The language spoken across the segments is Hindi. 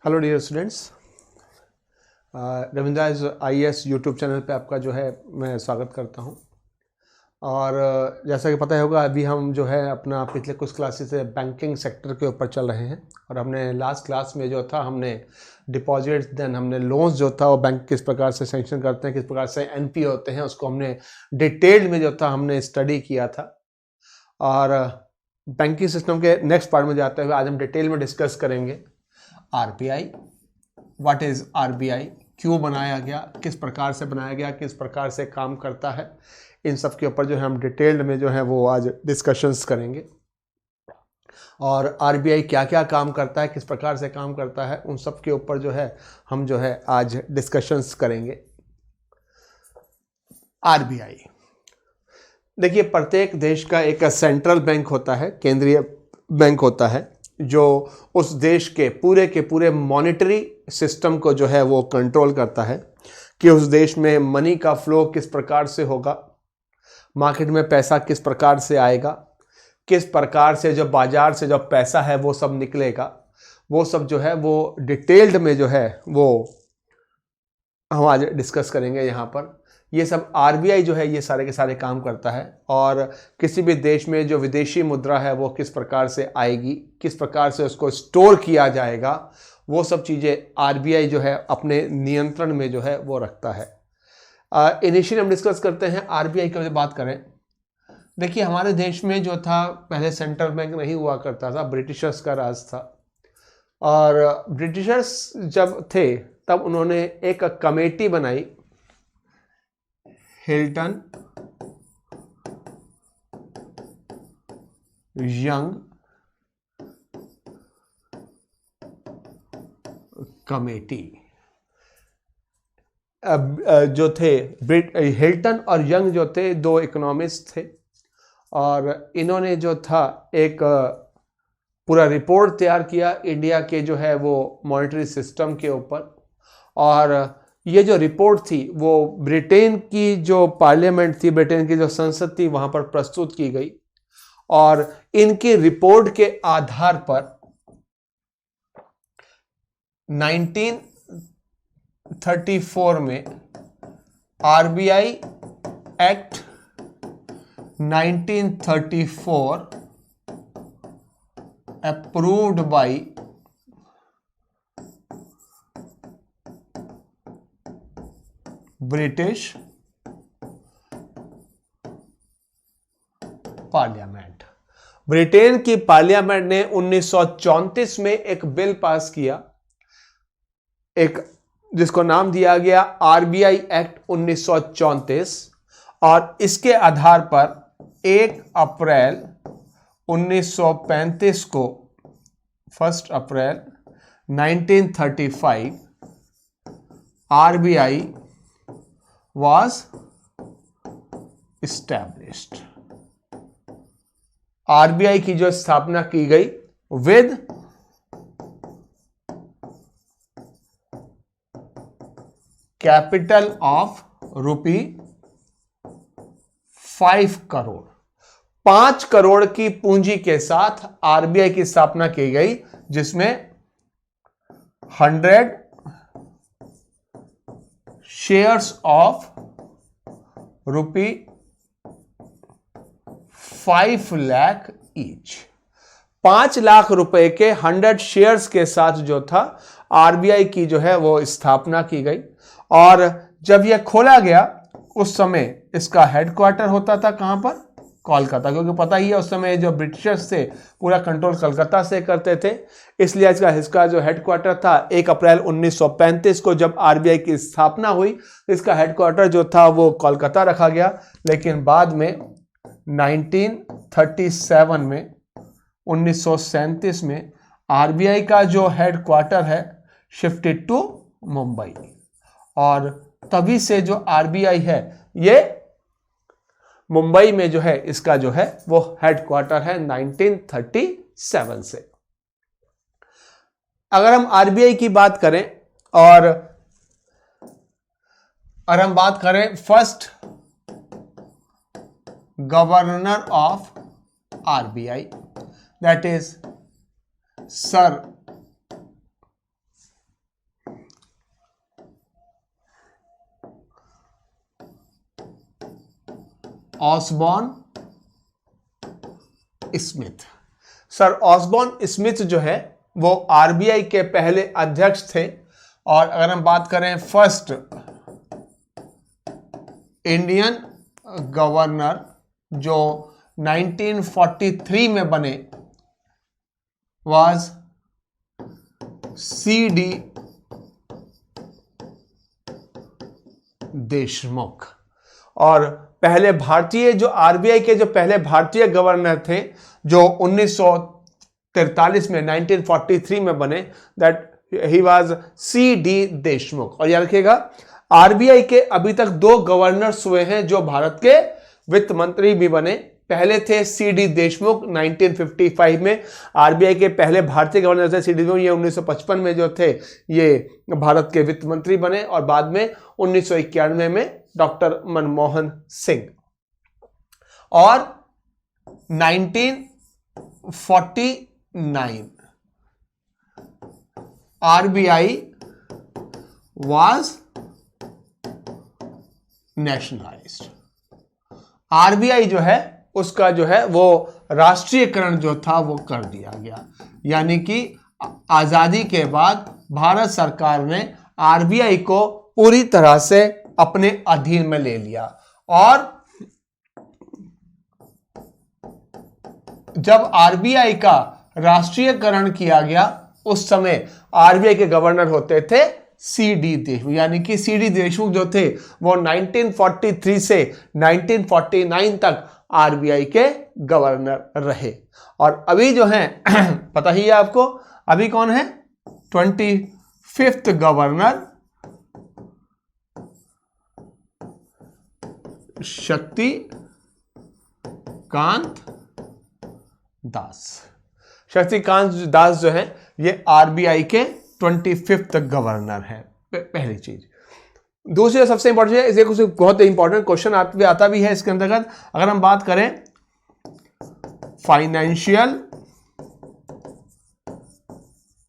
Hello dear students, Ravindra IAS YouTube channel पे आपका जो है मैं स्वागत करता हूं। और जैसा कि पता ही होगा, अभी हम जो है अपना पिछले कुछ क्लासेस से बैंकिंग सेक्टर के ऊपर चल रहे हैं। और हमने लास्ट क्लास में जो था हमने डिपॉजिट्स, देन हमने लोन्स जो था वो बैंक किस प्रकार से सैंक्शन करते हैं, किस प्रकार से NPA होते हैं, उसको हमने डिटेल में जो था हमने स्टडी किया था। और बैंकिंग सिस्टम के नेक्स्ट पार्ट में जाते हुए आज हम डिटेल में डिस्कस करेंगे RBI। व्हाट इज RBI, क्यों बनाया गया, किस प्रकार से बनाया गया, किस प्रकार से काम करता है, इन सब के ऊपर जो है हम डिटेल्ड में जो है वो आज डिस्कशंस करेंगे। और RBI क्या क्या काम करता है, किस प्रकार से काम करता है, उन सब के ऊपर जो है हम जो है आज डिस्कशंस करेंगे। RBI देखिए, प्रत्येक देश का एक सेंट्रल बैंक होता है, केंद्रीय बैंक होता है, जो उस देश के पूरे मॉनेटरी सिस्टम को जो है वो कंट्रोल करता है कि उस देश में मनी का फ्लो किस प्रकार से होगा, मार्केट में पैसा किस प्रकार से आएगा, किस प्रकार से जो बाजार से जो पैसा है वो सब निकलेगा, वो सब जो है वो डिटेल्ड में जो है वो हम आज डिस्कस करेंगे यहाँ पर। ये सब RBI जो है ये सारे के सारे काम करता है। और किसी भी देश में जो विदेशी मुद्रा है वो किस प्रकार से आएगी, किस प्रकार से उसको स्टोर किया जाएगा, वो सब चीज़ें RBI जो है अपने नियंत्रण में जो है वो रखता है। इनिशियली हम डिस्कस करते हैं RBI की बात करें। देखिए, हमारे देश में जो था पहले सेंट्रल बैंक नहीं हुआ करता था, ब्रिटिशर्स का राज था। और ब्रिटिशर्स जब थे तब उन्होंने एक कमेटी बनाई, हिल्टन यंग कमेटी। जो थे हिल्टन और यंग जो थे दो इकोनॉमिस्ट थे, और इन्होंने जो था एक पूरा रिपोर्ट तैयार किया इंडिया के जो है वो मॉनेटरी सिस्टम के ऊपर। और ये जो रिपोर्ट थी वो ब्रिटेन की जो पार्लियामेंट थी, ब्रिटेन की जो संसद थी, वहां पर प्रस्तुत की गई। और इनकी रिपोर्ट के आधार पर 1934 में RBI act 1934 approved by British parliament. Britain की पार्लियामेंट ने 1934 में एक बिल पास किया, एक जिसको नाम दिया गया RBI एक्ट 1934। और इसके आधार पर 1 अप्रैल 1935 को 1 अप्रैल 1935 RBI was established। RBI की जो स्थापना की गई with capital of ₹5 crore. 5 crore की पूंजी के साथ RBI की स्थापना की गई, जिसमें 100 shares of ₹5 lakh each. 5 lakh रुपए के 100 शेयर्स के साथ जो था RBI की जो है वो स्थापना की गई। और जब यह खोला गया उस समय इसका हेडक्वार्टर होता था कहां पर? कोलकाता, क्योंकि पता ही है उस समय जो ब्रिटिशर्स थे पूरा कंट्रोल कलकत्ता से करते थे। इसलिए इसका जो हेडक्वार्टर था 1 अप्रैल 1935 को जब RBI की स्थापना हुई, इसका हेडक्वार्टर जो था वो कोलकाता रखा गया। लेकिन बाद में 1937 में 1937 में RBI का जो हेडक्वार्टर है शिफ्टेड टू मुंबई। और तभी से जो RBI है ये मुंबई में जो है इसका जो है वो हेडक्वार्टर है 1937 से। अगर हम RBI की बात करें और हम बात करें first governor of RBI, that is Sir Osborne Smith. Sir Osborne Smith जो है वो आरबीआई के पहले अध्यक्ष थे, और अगर हम बात करें फर्स्ट इंडियन गवर्नर जो 1943 में बने वाज सी.डी. देशमुख। और पहले भारतीय जो आरबीआई के जो पहले भारतीय गवर्नर थे जो 1943 में 1943 में बने, that he was CD. Deshmukh. और याद रखिएगा आरबीआई के अभी तक 2 गवर्नर्स हुए हैं जो भारत के वित्त मंत्री भी बने। पहले थे सी.डी. देशमुख 1955 में, आरबीआई के पहले भारतीय गवर्नर थे सी.डी. देशमुख, ये 1955 में जो थे ये भारत के वित्त मंत्री बने, और बाद में 1991 में डॉक्टर मनमोहन सिंह। और 1949 आरबीआई वाज नेशनलाइज्ड। आरबीआई जो है उसका जो है वो राष्ट्रीयकरण जो था वो कर दिया गया, यानी कि आजादी के बाद भारत सरकार ने आरबीआई को पूरी तरह से अपने अधीन में ले लिया। और जब आरबीआई का राष्ट्रीयकरण किया गया उस समय आरबीआई के गवर्नर होते थे सी.डी. देशमुख, यानी कि सी.डी. देशमुख जो थे वो 1943 से 1949 तक आरबीआई के गवर्नर रहे। और अभी जो है पता ही है आपको अभी कौन है, 25th गवर्नर शक्तिकांत दास। शक्तिकांत दास जो है ये आरबीआई के 25th गवर्नर है, पहली चीज। दूसरी सबसे इंपॉर्टेंट है, इसे कुछ बहुत इंपॉर्टेंट क्वेश्चन आता भी है इसके अंतर्गत। अगर हम बात करें फाइनेंशियल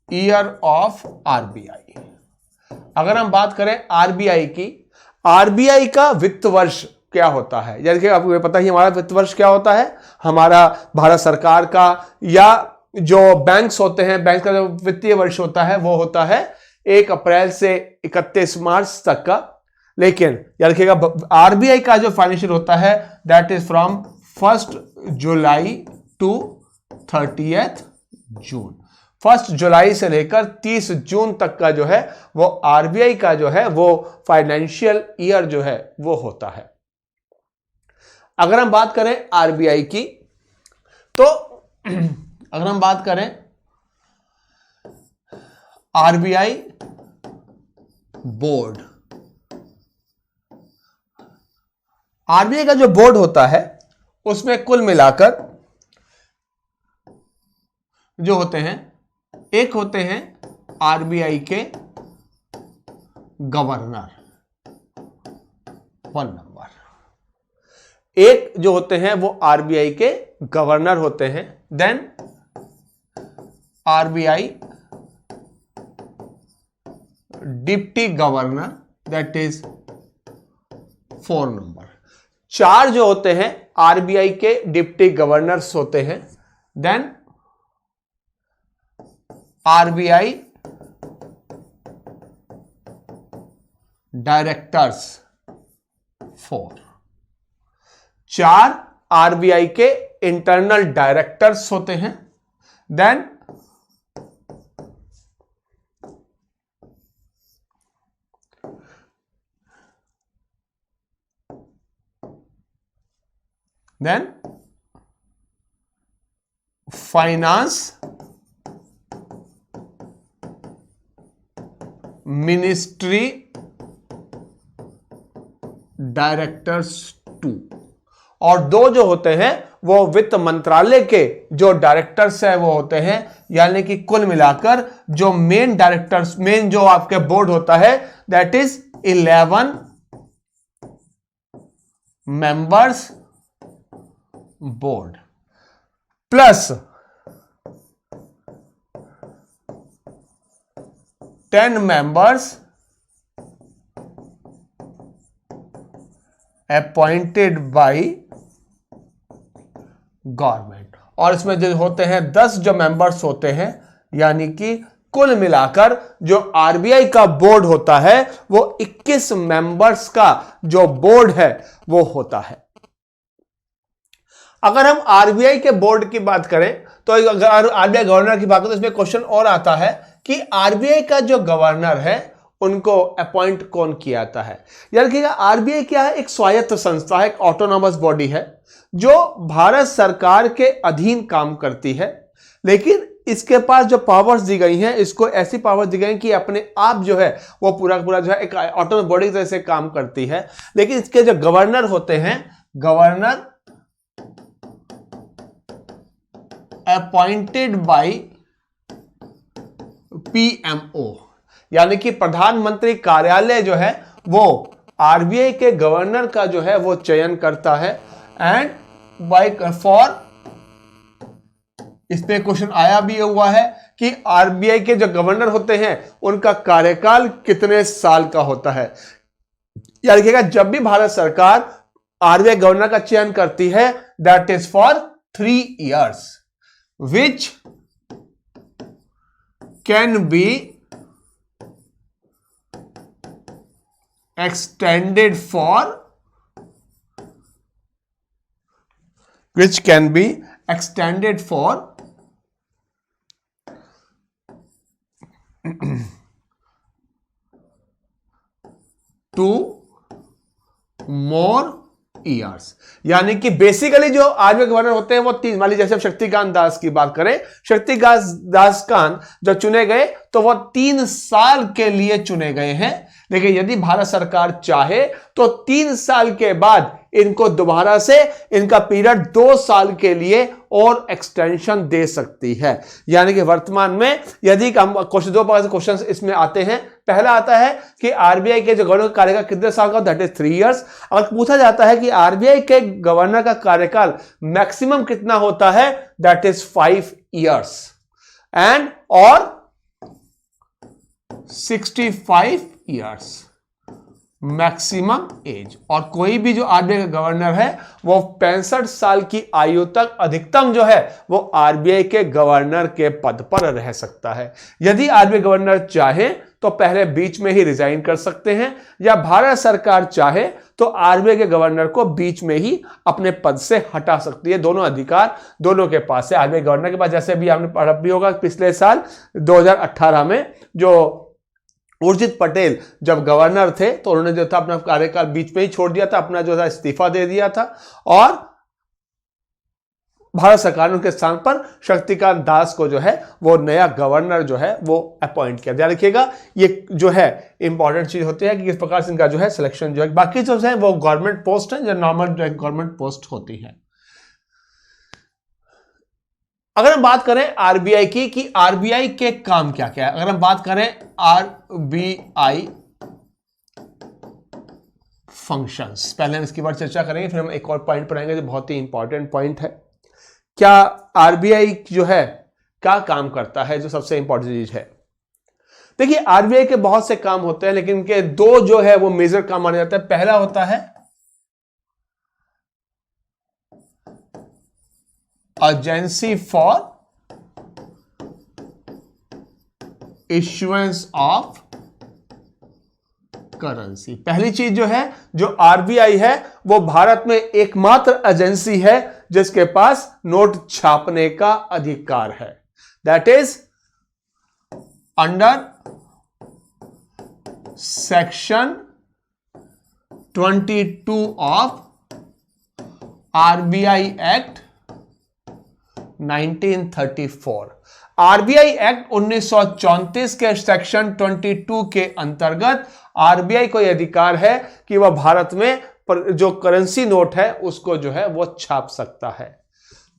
ईयर ऑफ आरबीआई, अगर हम बात करें आरबीआई की, आरबीआई का वित्त वर्ष क्या होता है, जैसे कि आपको पता ही हमारा वित्त वर्ष क्या होता है, हमारा भारत सरकार का या जो बैंक्स होते हैं, बैंक का जो वित्तीय वर्ष होता है वो होता है 1 अप्रैल से 31 मार्च तक का। लेकिन याद रखिएगा आरबीआई का जो फाइनेंशियल होता है that is from 1 July to 30 June. 1 जुलाई से लेकर 30 जून तक का जो है वो आरबीआई का जो है वो फाइनेंशियल ईयर जो है वो होता है। अगर हम बात करें आरबीआई की, तो अगर हम बात करें आरबीआई बोर्ड, आरबीआई का जो बोर्ड होता है उसमें कुल मिलाकर जो होते हैं, एक होते हैं आरबीआई के गवर्नर 1 नंबर, एक जो होते हैं वो आरबीआई के गवर्नर होते हैं, then RBI deputy governor that is 4 number. 4 जो होते हैं आरबीआई के डिप्टी गवर्नर्स होते हैं, देन आरबीआई डायरेक्टर्स 4, 4 आरबीआई के इंटरनल डायरेक्टर्स होते हैं, देन फाइनेंस मिनिस्ट्री डायरेक्टर्स 2, और 2 जो होते हैं वो वित्त मंत्रालय के जो डायरेक्टर्स है वो होते हैं, यानी कि कुल मिलाकर जो मेन डायरेक्टर्स, मेन जो आपके बोर्ड होता है that is 11 members board plus 10 members appointed by government. और इसमें जो होते हैं 10 जो मेंबर्स होते हैं, यानी कि कुल मिलाकर जो आरबीआई का बोर्ड होता है वो 21 मेंबर्स का जो बोर्ड है वो होता है। अगर हम आरबीआई के बोर्ड की बात करें तो अगर आरबीआई गवर्नर की बात करें तो इसमें क्वेश्चन और आता है कि आरबीआई का जो गवर्नर है उनको अपॉइंट कौन किया जाता है। याद रखिएगा, आरबीआई क्या है? एक स्वायत्त संस्था है, एक ऑटोनॉमस बॉडी है जो भारत सरकार के अधीन काम करती है, लेकिन इसके पास जो पावर्स दी गई हैं, इसको ऐसी पावर्स दी गई कि अपने आप जो है वो पूरा पूरा जो है एक ऑटोनॉमस बॉडी की तरह से काम करती है। लेकिन इसके जो गवर्नर होते हैं, गवर्नर अपॉइंटेड बाय पीएमओ, यानी कि प्रधानमंत्री कार्यालय जो है वो आरबीआई के गवर्नर का जो है वो चयन करता है। एंड बाय फॉर, इस पे क्वेश्चन आया भी हुआ है कि आरबीआई के जो गवर्नर होते हैं उनका कार्यकाल कितने साल का होता है। याद रखिएगा, जब भी भारत सरकार आरबीआई गवर्नर का चयन करती है that is for 3 years, which can be extended for 2 more years। यानी कि बेसिकली जो आरबीआई गवर्नर होते हैं वो 3, मान लीजिए जैसे शक्तिकांत दास की बात करें, शक्तिकांत दास जो चुने गए तो वो 3 साल के लिए चुने गए हैं। लेकिन यदि भारत सरकार चाहे तो 3 साल के बाद इनको दोबारा से इनका पीरियड 2 साल के लिए और एक्सटेंशन दे सकती है। यानी कि वर्तमान में यदि हम क्वेश्चन, 2 प्रकार से क्वेश्चन इसमें आते हैं। पहला आता है कि आरबीआई के जो गवर्नर का कार्यकाल कितने साल का, दैट इज 3 years। अगर पूछा जाता है कि आरबीआई के गवर्नर का कार्यकाल मैक्सिमम कितना होता है, दैट इज 5 years एंड और 65 years मैक्सिमम एज। और कोई भी जो आरबीआई का गवर्नर है वो 65 साल की आयु तक अधिकतम जो है वो आरबीआई के गवर्नर के पद पर रह सकता है। यदि आरबीआई गवर्नर चाहे तो पहले बीच में ही रिजाइन कर सकते हैं, या भारत सरकार चाहे तो आरबीआई के गवर्नर को बीच में ही अपने पद से हटा सकती है। दोनों अधिकार दोनों के पास है। आरबीआई गवर्नर के पास, जैसे भी आपने पढ़ा भी होगा पिछले साल 2018 में जो उर्जित पटेल जब गवर्नर थे तो उन्होंने जो था अपना कार्यकाल बीच में ही छोड़ दिया था, अपना जो था इस्तीफा दे दिया था, और भारत सरकार ने उनके स्थान पर शक्तिकांत दास को जो है वो नया गवर्नर जो है वो अपॉइंट किया। ध्यान रखिएगा, ये जो है इंपॉर्टेंट चीज होती है कि किस प्रकार से इनका जो है सिलेक्शन जो है, बाकी जो है वो गवर्नमेंट पोस्ट है, जो नॉर्मल गवर्नमेंट पोस्ट होती है। अगर हम बात करें आरबीआई की कि आरबीआई के काम क्या क्या है, अगर हम बात करें आरबीआई फंक्शंस, पहले हम इसके बारे में चर्चा करेंगे, फिर हम एक और पॉइंट पर आएंगे जो बहुत ही इंपॉर्टेंट पॉइंट है। क्या आरबीआई जो है क्या काम करता है, जो सबसे इंपॉर्टेंट चीज है। देखिए, आरबीआई के बहुत से काम होते हैं, लेकिन इनके 2 जो है वो मेजर काम माने जाते हैं। पहला होता है agency for issuance of currency. पहली चीज जो है, जो आरबीआई है वो भारत में एकमात्र एजेंसी है जिसके पास नोट छापने का अधिकार है। That is under section 22 of RBI act 1934। RBI act 1934 के सेक्शन 22 के अंतर्गत आरबीआई को यह अधिकार है कि वह भारत में जो करेंसी नोट है उसको जो है वो छाप सकता है।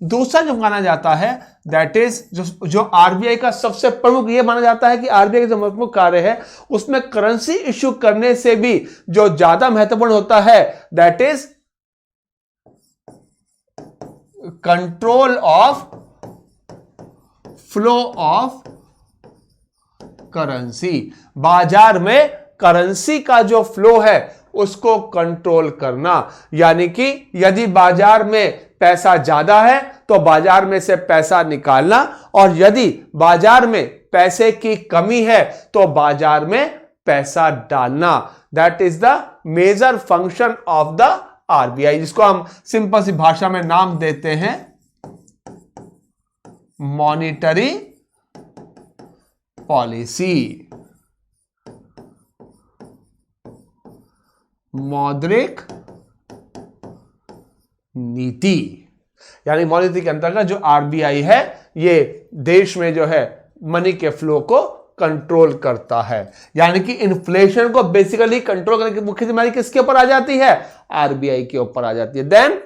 दूसरा जो माना जाता है दैट इज जो आरबीआई का सबसे प्रमुख यह माना जाता है कि आरबीआई का जो प्रमुख कार्य है उसमें करेंसी इश्यू करने से भी जो ज्यादा महत्वपूर्ण होता है that is control of flow of currency. बाजार में करेंसी का जो फ्लो है उसको कंट्रोल करना। यानी कि यदि बाजार में पैसा ज्यादा है तो बाजार में से पैसा निकालना, और यदि बाजार में पैसे की कमी है तो बाजार में पैसा डालना। That is the major function of the RBI, जिसको हम सिंपल सी भाषा में नाम देते हैं मॉनिटरी पॉलिसी, मौद्रिक नीति। यानी मौद्रिक नीति के अंतर्गत जो आरबीआई है ये देश में जो है मनी के फ्लो को कंट्रोल करता है। यानी कि इन्फ्लेशन को बेसिकली कंट्रोल करने की मुख्य जिम्मेदारी किसके ऊपर आ जाती है? आरबीआई के ऊपर आ जाती है। देन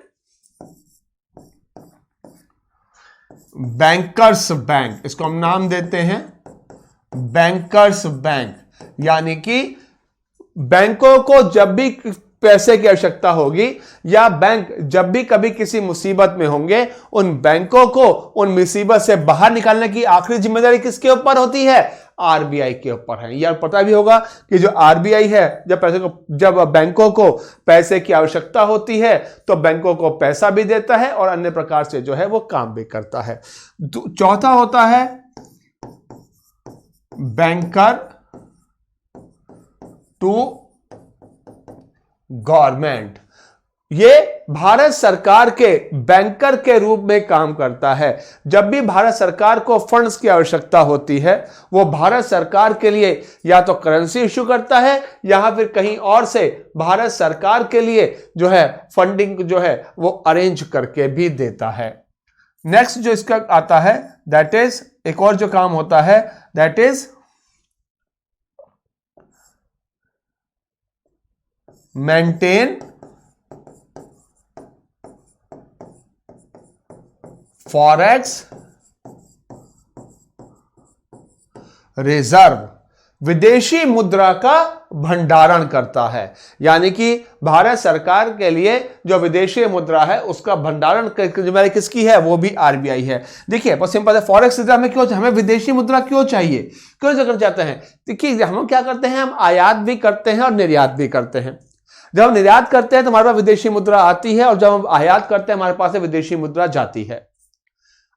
बैंकर्स बैंक, इसको हम नाम देते हैं बैंकर्स बैंक। यानी कि बैंकों को जब भी पैसे की आवश्यकता होगी या बैंक जब भी कभी किसी मुसीबत में होंगे, उन बैंकों को उन मुसीबत से बाहर निकालने की आखिरी जिम्मेदारी किसके ऊपर होती है? आरबीआई के ऊपर है। यह पता भी होगा कि जो आरबीआई है जब बैंकों को पैसे की आवश्यकता होती है तो बैंकों को पैसा भी देता है और अन्य प्रकार से जो है वो काम भी करता है। चौथा होता है बैंकर टू गवर्नमेंट। ये भारत सरकार के बैंकर के रूप में काम करता है। जब भी भारत सरकार को फंड्स की आवश्यकता होती है वो भारत सरकार के लिए या तो करेंसी इश्यू करता है या फिर कहीं और से भारत सरकार के लिए जो है फंडिंग जो है वो अरेंज करके भी देता है। नेक्स्ट जो इसका आता है दैट इज, एक और जो काम होता है that is maintain forex reserve, विदेशी मुद्रा का भंडारण करता है। यानी कि भारत सरकार के लिए जो विदेशी मुद्रा है उसका भंडारण जिम्मेदारी किसकी है? वो भी आरबीआई है। देखिए बहुत सिंपल है, फॉरेक्स रिजर्व में क्यों हमें विदेशी मुद्रा क्यों चाहिए, क्यों जरूरत चाहते हैं? देखिए हम क्या करते हैं, हम आयात भी करते हैं और निर्यात भी करते हैं। जब हम निर्यात करते हैं तो हमारे पास विदेशी मुद्रा आती है और जब हम आयात करते हैं हमारे पास से विदेशी मुद्रा जाती है,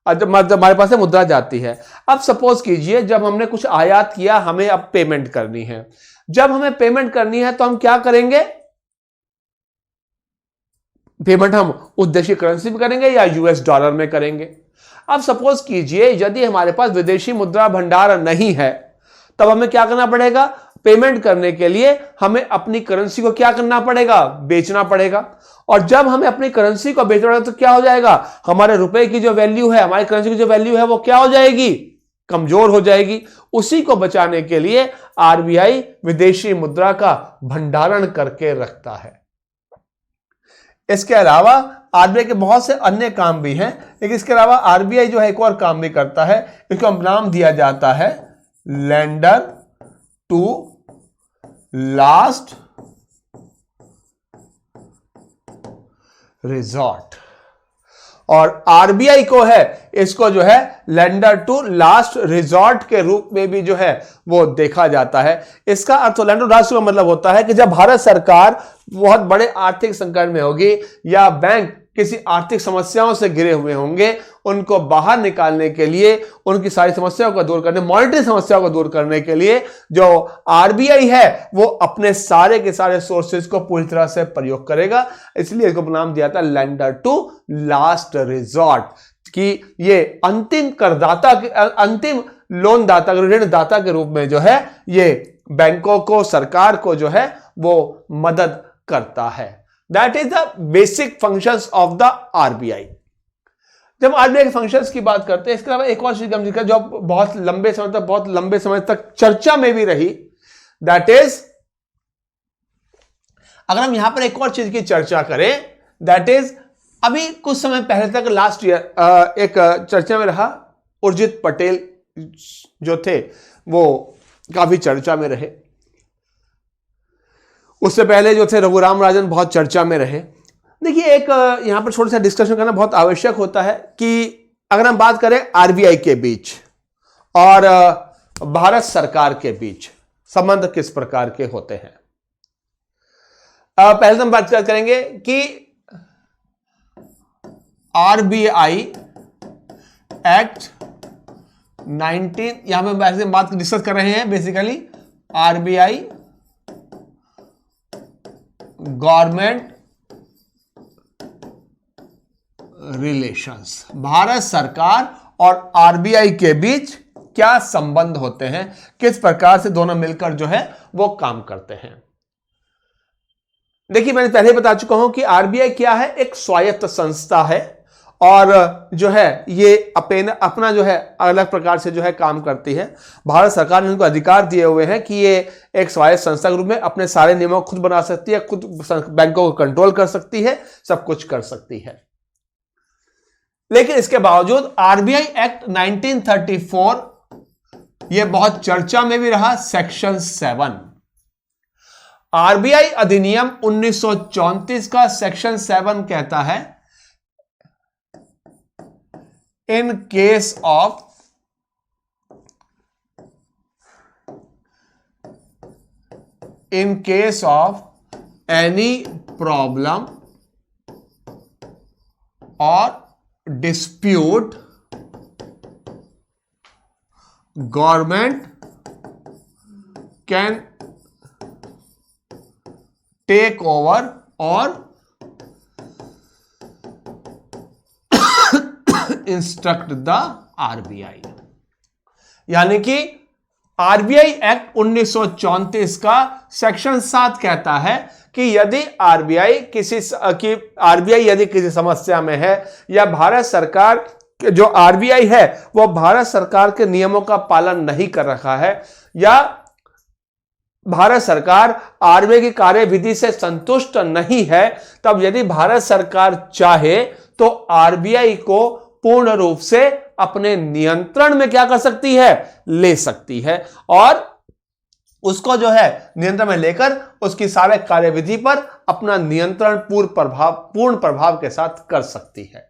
जब हमारे पास से मुद्रा जाती है। अब सपोज कीजिए जब हमने कुछ आयात किया, हमें अब पेमेंट करनी है। जब हमें पेमेंट करनी है तो हम क्या करेंगे? पेमेंट हम उस देश की करेंसी में करेंगे या यूएस डॉलर में करेंगे। अब सपोज कीजिए यदि हमारे पास विदेशी मुद्रा भंडार नहीं है तब हमें क्या करना पड़ेगा? पेमेंट करने के लिए हमें अपनी करेंसी को क्या करना पड़ेगा? बेचना पड़ेगा। और जब हमें अपनी करेंसी को बेचना पड़ेगा तो क्या हो जाएगा? हमारे रुपए की जो वैल्यू है, हमारी करेंसी की जो वैल्यू है वो क्या हो जाएगी? कमजोर हो जाएगी। उसी को बचाने के लिए आरबीआई विदेशी मुद्रा का भंडारण करके रखता है। इसके अलावा आरबीआई के बहुत से अन्य काम भी हैं, लेकिन इसके अलावा आरबीआई जो है एक और काम भी करता है, इसको नाम दिया जाता है लेंडर टू लास्ट रिजॉर्ट। और आरबीआई को है इसको जो है लेंडर टू लास्ट रिजॉर्ट के रूप में भी जो है वो देखा जाता है। इसका अर्थ लेंडर टू लास्ट का मतलब होता है कि जब भारत सरकार बहुत बड़े आर्थिक संकट में होगी या बैंक किसी आर्थिक समस्याओं से घिरे हुए होंगे, उनको बाहर निकालने के लिए, उनकी सारी समस्याओं को दूर करने, मॉनेटरी समस्याओं को दूर करने के लिए जो आरबीआई है वो अपने सारे के सारे सोर्सेज को पूरी तरह से प्रयोग करेगा। इसलिए इसको नाम दिया था लेंडर टू लास्ट रिजॉर्ट, कि ये अंतिम करदाता, अंतिम लोन दाता, ऋण दाता के रूप में जो है ये बैंकों को, सरकार को जो है वो मदद करता है। That is the basic functions of the RBI। जब आरबीआई के फंक्शंस की बात करते हैं, इसके अलावा एक और चीज हम जिक्र जो बहुत लंबे समय तक चर्चा में भी रही, दैट इज, अगर हम यहां पर एक और चीज की चर्चा करें, दैट इज अभी कुछ समय पहले तक लास्ट ईयर एक चर्चा में रहा, उर्जित पटेल जो थे वो काफी चर्चा में रहे। उससे पहले जो थे रघुराम राजन बहुत चर्चा में रहे। देखिए एक यहां पर छोटा सा डिस्कशन करना बहुत आवश्यक होता है कि अगर हम बात करें आरबीआई के बीच और भारत सरकार के बीच संबंध किस प्रकार के होते हैं। पहले तो हम बात करेंगे कि आरबीआई एक्ट 19, यहां पे वैसे बात डिस्कस कर रहे हैं basically RBI government relations, Bharat सरकार और आरबीआई के बीच क्या संबंध होते हैं, किस प्रकार से दोनों मिलकर जो है वो काम करते हैं। देखिए मैंने पहले बता चुका हूं कि आरबीआई क्या है, एक स्वायत्त संस्था है और जो है ये अपना जो है अलग प्रकार से जो है काम करती है। भारत सरकार ने उनको अधिकार दिए हुए हैं कि ये एक स्वायत्त संस्था के रूप में अपने सारे नियमों को खुद बना सकती है, खुद बैंकों को कंट्रोल कर सकती है, सब कुछ कर सकती है। लेकिन इसके बावजूद आरबीआई एक्ट 1934 ये बहुत चर्चा में भी रहा। सेक्शन 7 आरबीआई अधिनियम 1934 का सेक्शन 7 कहता है, in case of any problem और dispute, government can take over और इंस्ट्रक्ट द आरबीआई। यानी कि आरबीआई एक्ट 1934 का सेक्शन 7 कहता है कि यदि आरबीआई किसी समस्या में है या भारत सरकार जो आरबीआई है वो भारत सरकार के नियमों का पालन नहीं कर रहा है या भारत सरकार आरबीआई की कार्यविधि से संतुष्ट नहीं है, तब यदि भारत सरकार चाहे तो आरबीआई को पूर्ण रूप से अपने नियंत्रण में क्या कर सकती है, ले सकती है और उसको जो है नियंत्रण में लेकर उसकी सारे कार्यविधि पर अपना नियंत्रण पूर्ण प्रभाव के साथ कर सकती है।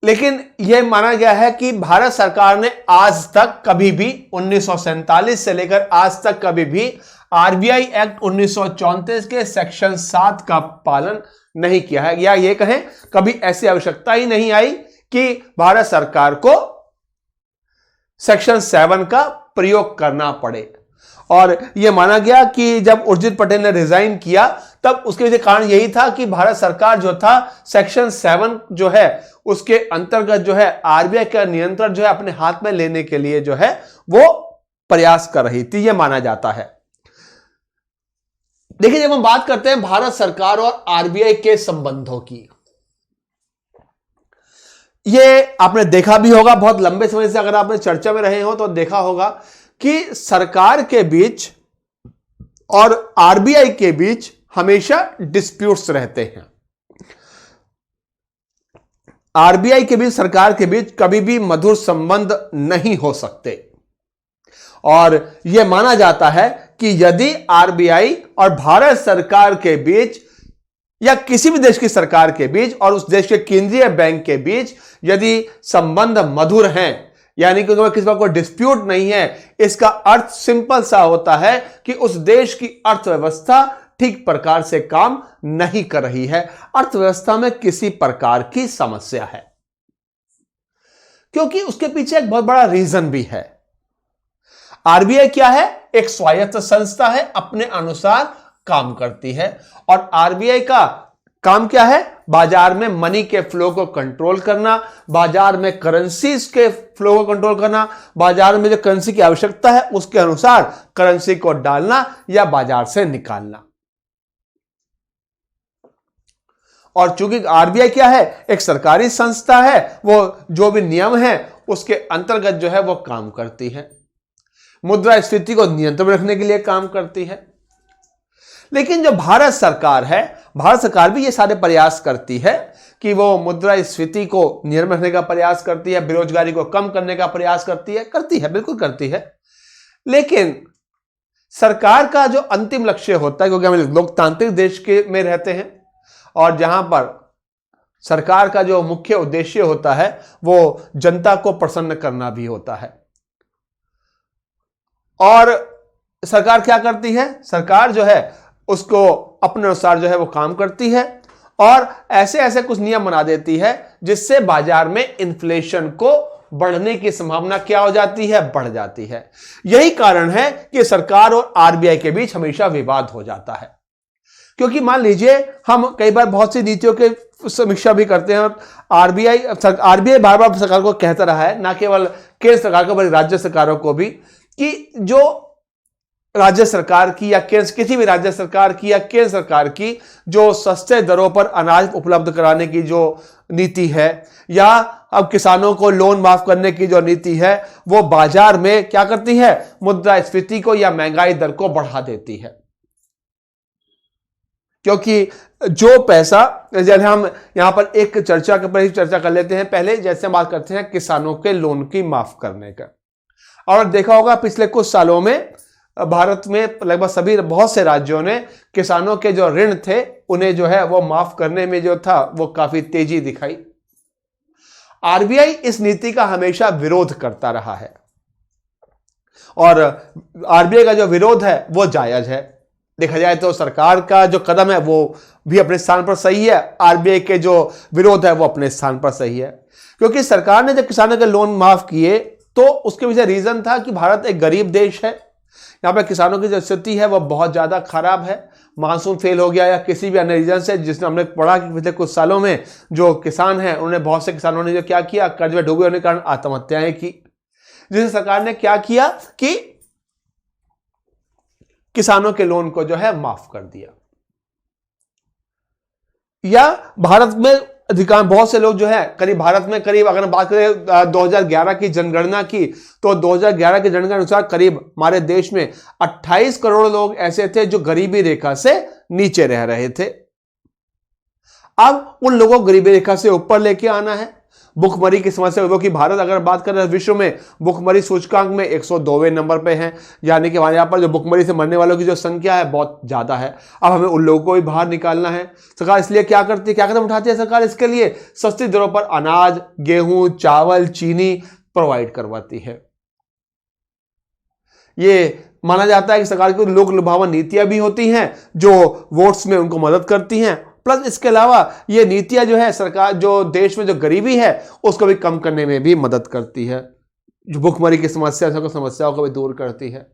लेकिन यह माना गया है कि भारत सरकार ने आज तक कभी भी 1947 से लेकर आज तक कभी भी आरबीआई एक्ट 1934 के सेक्शन 7 का पालन नहीं किया है, या ये कहें कभी ऐसी आवश्यकता ही नहीं आई कि भारत सरकार को सेक्शन 7 का प्रयोग करना पड़े। और यह माना गया कि जब उर्जित पटेल ने रिजाइन किया तब उसके पीछे कारण यही था कि भारत सरकार जो था सेक्शन 7 जो है उसके अंतर्गत जो है आरबीआई का नियंत्रण जो है अपने हाथ में लेने के लिए जो है वो प्रयास कर रही थी, यह माना जाता है। देखिए जब हम बात करते हैं भारत सरकार और आरबीआई के संबंधों की, ये आपने देखा भी होगा बहुत लंबे समय से, अगर आपने चर्चा में रहे हो तो देखा होगा कि सरकार के बीच और आरबीआई के बीच हमेशा डिस्प्यूट्स रहते हैं। आरबीआई के बीच सरकार के बीच कभी भी मधुर संबंध नहीं हो सकते और यह माना जाता है कि यदि आरबीआई और भारत सरकार के बीच या किसी भी देश की सरकार के बीच और उस देश के केंद्रीय बैंक के बीच यदि संबंध मधुर हैं, यानी कि किसी बात को डिस्प्यूट नहीं है, इसका अर्थ सिंपल सा होता है कि उस देश की अर्थव्यवस्था ठीक प्रकार से काम नहीं कर रही है, अर्थव्यवस्था में किसी प्रकार की समस्या है। क्योंकि उसके पीछे एक बहुत बड़ा रीजन भी है। आरबीआई क्या है, एक स्वायत्त संस्था है, अपने अनुसार काम करती है और आरबीआई का काम क्या है, बाजार में मनी के फ्लो को कंट्रोल करना, बाजार में करेंसीज के फ्लो को कंट्रोल करना, बाजार में जो करेंसी की आवश्यकता है उसके अनुसार करेंसी को डालना या बाजार से निकालना। और चूंकि आरबीआई क्या है, एक सरकारी संस्था है, वो जो भी नियम है उसके अंतर्गत जो है वो काम करती है, मुद्रा स्फीति को नियंत्रण में रखने के लिए काम करती है। लेकिन जो भारत सरकार है, भारत सरकार भी ये सारे प्रयास करती है कि वो मुद्रा स्फीति को नियंत्रण में रखने का प्रयास करती है, बेरोजगारी को कम करने का प्रयास करती है, बिल्कुल करती है। लेकिन सरकार का जो अंतिम लक्ष्य होता है, क्योंकि हम लोकतांत्रिक देश में रहते हैं और जहां पर सरकार का जो मुख्य उद्देश्य होता है वो जनता को प्रसन्न करना भी होता है। और सरकार क्या करती है, सरकार जो है उसको अपने अनुसार जो है वो काम करती है और ऐसे ऐसे कुछ नियम बना देती है जिससे बाजार में इन्फ्लेशन को बढ़ने की संभावना क्या हो जाती है, बढ़ जाती है। यही कारण है कि सरकार और आरबीआई के बीच हमेशा विवाद हो जाता है, क्योंकि मान लीजिए हम कई बार बहुत सी नीतियों के समीक्षा भी करते हैं और आरबीआई बार बार सरकार को कहता रहा है, ना केवल केंद्र सरकार को बल्कि राज्य सरकारों को भी, कि जो राज्य सरकार की या किसी भी राज्य सरकार की या केंद्र सरकार की जो सस्ते दरों पर अनाज उपलब्ध कराने की जो नीति है या अब किसानों को लोन माफ करने की जो नीति है, वो बाजार में क्या करती है, मुद्रास्फीति को या महंगाई दर को बढ़ा देती है। क्योंकि जो पैसा, जैसे हम यहां पर एक चर्चा कर लेते हैं पहले, जैसे हम बात करते हैं किसानों के लोन की माफ करने का। और देखा होगा पिछले कुछ सालों में भारत में लगभग बहुत से राज्यों ने किसानों के जो ऋण थे उन्हें जो है वो माफ करने में जो था वो काफी तेजी दिखाई। आरबीआई इस नीति का हमेशा विरोध करता रहा है और आरबीआई का जो विरोध है वो जायज है। देखा जाए तो सरकार का जो कदम है वो भी अपने स्थान पर सही है, आरबीआई के जो विरोध है वो अपने स्थान पर सही है। क्योंकि सरकार ने जब किसानों के लोन माफ किए तो उसके पीछे रीजन था कि भारत एक गरीब देश है, यहाँ पर किसानों की जो स्थिति है वह बहुत ज्यादा खराब है, मानसून फेल हो गया या किसी भी अन्य रीजन से, जिसने हमने पढ़ा कि पिछले कुछ सालों में जो किसान हैं उन्होंने, बहुत से किसानों ने जो क्या किया, कर्ज में डूबे होने के कारण आत्महत्याएं की, जिसे सरकार ने क्या किया कि किसानों के लोन को जो है माफ कर दिया। या भारत में अधिकांश बहुत से लोग जो है भारत में करीब, अगर हम बात करें 2011 की जनगणना की, तो 2011 की जनगणना अनुसार करीब हमारे देश में 28 करोड़ लोग ऐसे थे जो गरीबी रेखा से नीचे रह रहे थे। अब उन लोगों को गरीबी रेखा से ऊपर लेके आना है। भुखमरी की समस्या, क्योंकि भारत अगर बात करें विश्व में भुखमरी सूचकांक में 102वें नंबर पे है, यानी कि हमारे यहाँ पर जो भुखमरी से मरने वालों की जो संख्या है बहुत ज्यादा है। अब हमें उन लोगों को भी बाहर निकालना है। सरकार इसलिए क्या करती है, क्या कदम उठाती है सरकार इसके लिए, सस्ती दरों पर अनाज, गेहूं, चावल, चीनी प्रोवाइड करवाती है। ये माना जाता है कि सरकार की लोक लुभावन नीतियां भी होती हैं जो वोट्स में उनको मदद करती हैं, प्लस इसके अलावा ये नीतियां जो है सरकार जो देश में जो गरीबी है उसको भी कम करने में भी मदद करती है, जो भुखमरी की समस्याओं को भी दूर करती है।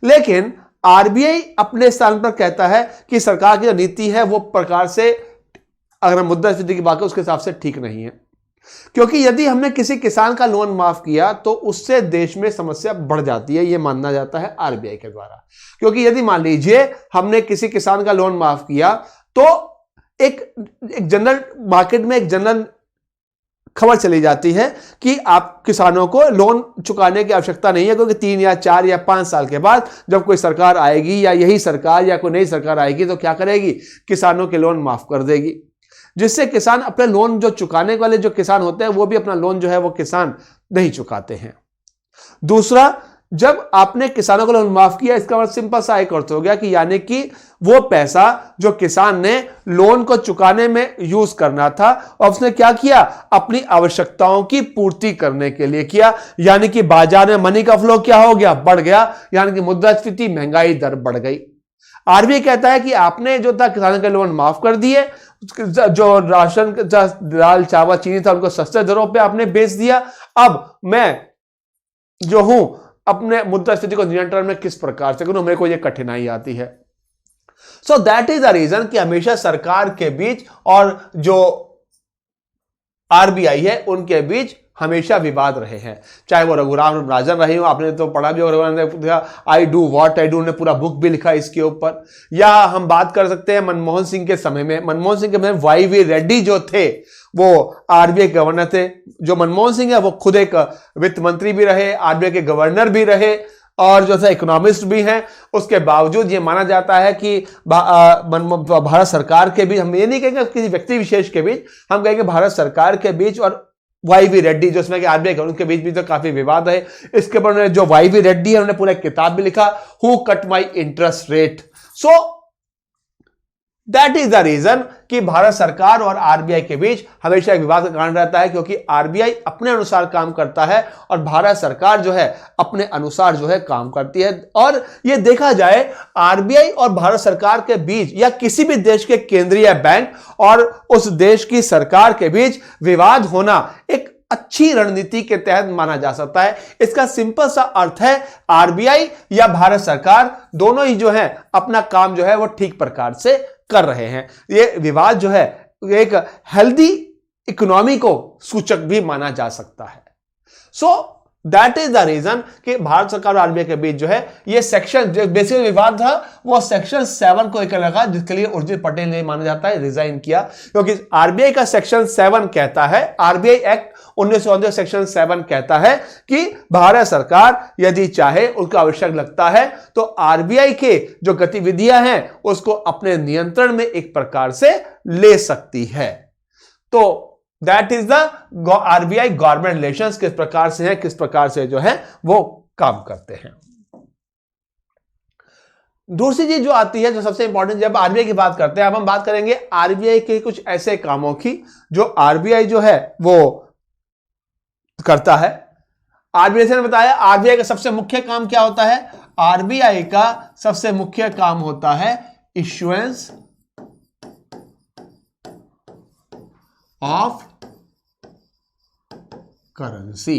लेकिन आरबीआई अपने स्थान पर कहता है कि सरकार की जो नीति है वो प्रकार से, अगर हम मुद्रास्फीति की बात करें उसके हिसाब से ठीक नहीं है। क्योंकि यदि हमने किसी किसान का लोन माफ किया तो उससे देश में समस्या बढ़ जाती है, यह मानना जाता है आरबीआई के द्वारा। क्योंकि यदि मान लीजिए हमने किसी किसान का लोन माफ किया तो एक जनरल मार्केट में एक जनरल खबर चली जाती है कि आप किसानों को लोन चुकाने की आवश्यकता नहीं है, क्योंकि 3 या 4 या 5 साल के बाद जब कोई सरकार आएगी या यही सरकार या कोई नई सरकार आएगी तो क्या करेगी, किसानों के लोन माफ कर देगी, जिससे किसान अपने लोन जो चुकाने वाले जो किसान होते हैं वो भी अपना लोन जो है वो किसान नहीं चुकाते हैं। दूसरा, जब आपने किसानों को लोन माफ किया इसका मतलब सिंपल सा एक अर्थ हो गया कि यानी कि वो पैसा जो किसान ने लोन को चुकाने में यूज करना था और उसने क्या किया, अपनी आवश्यकताओं की पूर्ति करने के लिए किया, यानी कि बाजार में मनी का फ्लो क्या हो गया, बढ़ गया, यानी कि मुद्रास्फीति, महंगाई दर बढ़ गई। आरबीआई कहता है कि आपने जो था किसानों के लोन माफ कर दिए, जो राशन, दाल, चावल, चीनी था उनको सस्ते दरों पे आपने बेच दिया, अब मैं जो हूं अपने मुद्रास्फीति को नियंत्रण में किस प्रकार से करूं, मेरे को यह कठिनाई आती है। So that is the reason कि हमेशा सरकार के बीच और जो आरबीआई है उनके बीच हमेशा विवाद रहे हैं, चाहे वो रघुराम राजन रहे हो, आपने तो पढ़ा भी होगा, I do what I do ने पूरा बुक भी लिखा इसके ऊपर। या हम बात कर सकते हैं मनमोहन सिंह के समय में, मनमोहन सिंह के समय वाई वी रेड्डी जो थे वो आरबीआई गवर्नर थे। जो मनमोहन सिंह है वो खुद एक वित्त मंत्री भी रहे, आरबीआई के गवर्नर भी रहे और जो है इकोनॉमिस्ट भी हैं। उसके बावजूद ये माना जाता है कि भारत सरकार के बीच, हम ये नहीं कहेंगे किसी व्यक्ति विशेष के बीच, हम कहेंगे भारत सरकार के बीच और वाई वी रेड्डी जो इसमें आरबीआई के उनके बीच भी तो काफी विवाद है। इसके ऊपर उन्होंने जो वाई वी रेड्डी है उन्होंने पूरा किताब भी लिखा, who cut my interest rate. So that is the reason कि भारत सरकार और आरबीआई के बीच हमेशा विवाद का कारण रहता है, क्योंकि आरबीआई अपने अनुसार काम करता है और भारत सरकार जो है अपने अनुसार जो है काम करती है। और यह देखा जाए आरबीआई और भारत सरकार के बीच या किसी भी देश के केंद्रीय बैंक और उस देश की सरकार के बीच विवाद होना एक अच्छी रणनीति के तहत माना जा सकता है। इसका सिंपल सा अर्थ है आरबीआई या भारत सरकार दोनों ही जो है अपना काम जो है वो ठीक प्रकार से कर रहे हैं। ये विवाद जो है एक हेल्दी इकोनॉमी को सूचक भी माना जा सकता है। So that is the reason कि भारत सरकार और आरबीआई के बीच जो है ये सेक्शन जो बेसिक विवाद था वो सेक्शन 7 को लेकर लगा, जिसके लिए उर्जित पटेल ने माना जाता है रिजाइन किया, क्योंकि आरबीआई का सेक्शन 7 कहता है, आरबीआई एक्ट 1992 सेक्शन 7 कहता है कि भारत सरकार यदि चाहे उसको आवश्यक लगता है तो आरबीआई के जो गतिविधियां हैं उसको अपने नियंत्रण में एक प्रकार से ले सकती है। तो that is the RBI government relations किस प्रकार से है, किस प्रकार से जो है वो काम करते हैं। दूसरी चीज जो आती है जो सबसे इंपॉर्टेंट, जब आरबीआई की बात करते हैं, अब हम बात करेंगे आरबीआई के कुछ ऐसे कामों की जो आरबीआई जो है वो करता है। आरबीआई ने बताया आरबीआई का सबसे मुख्य काम क्या होता है। आरबीआई का सबसे मुख्य काम होता है इश्यूएंस ऑफ करेंसी।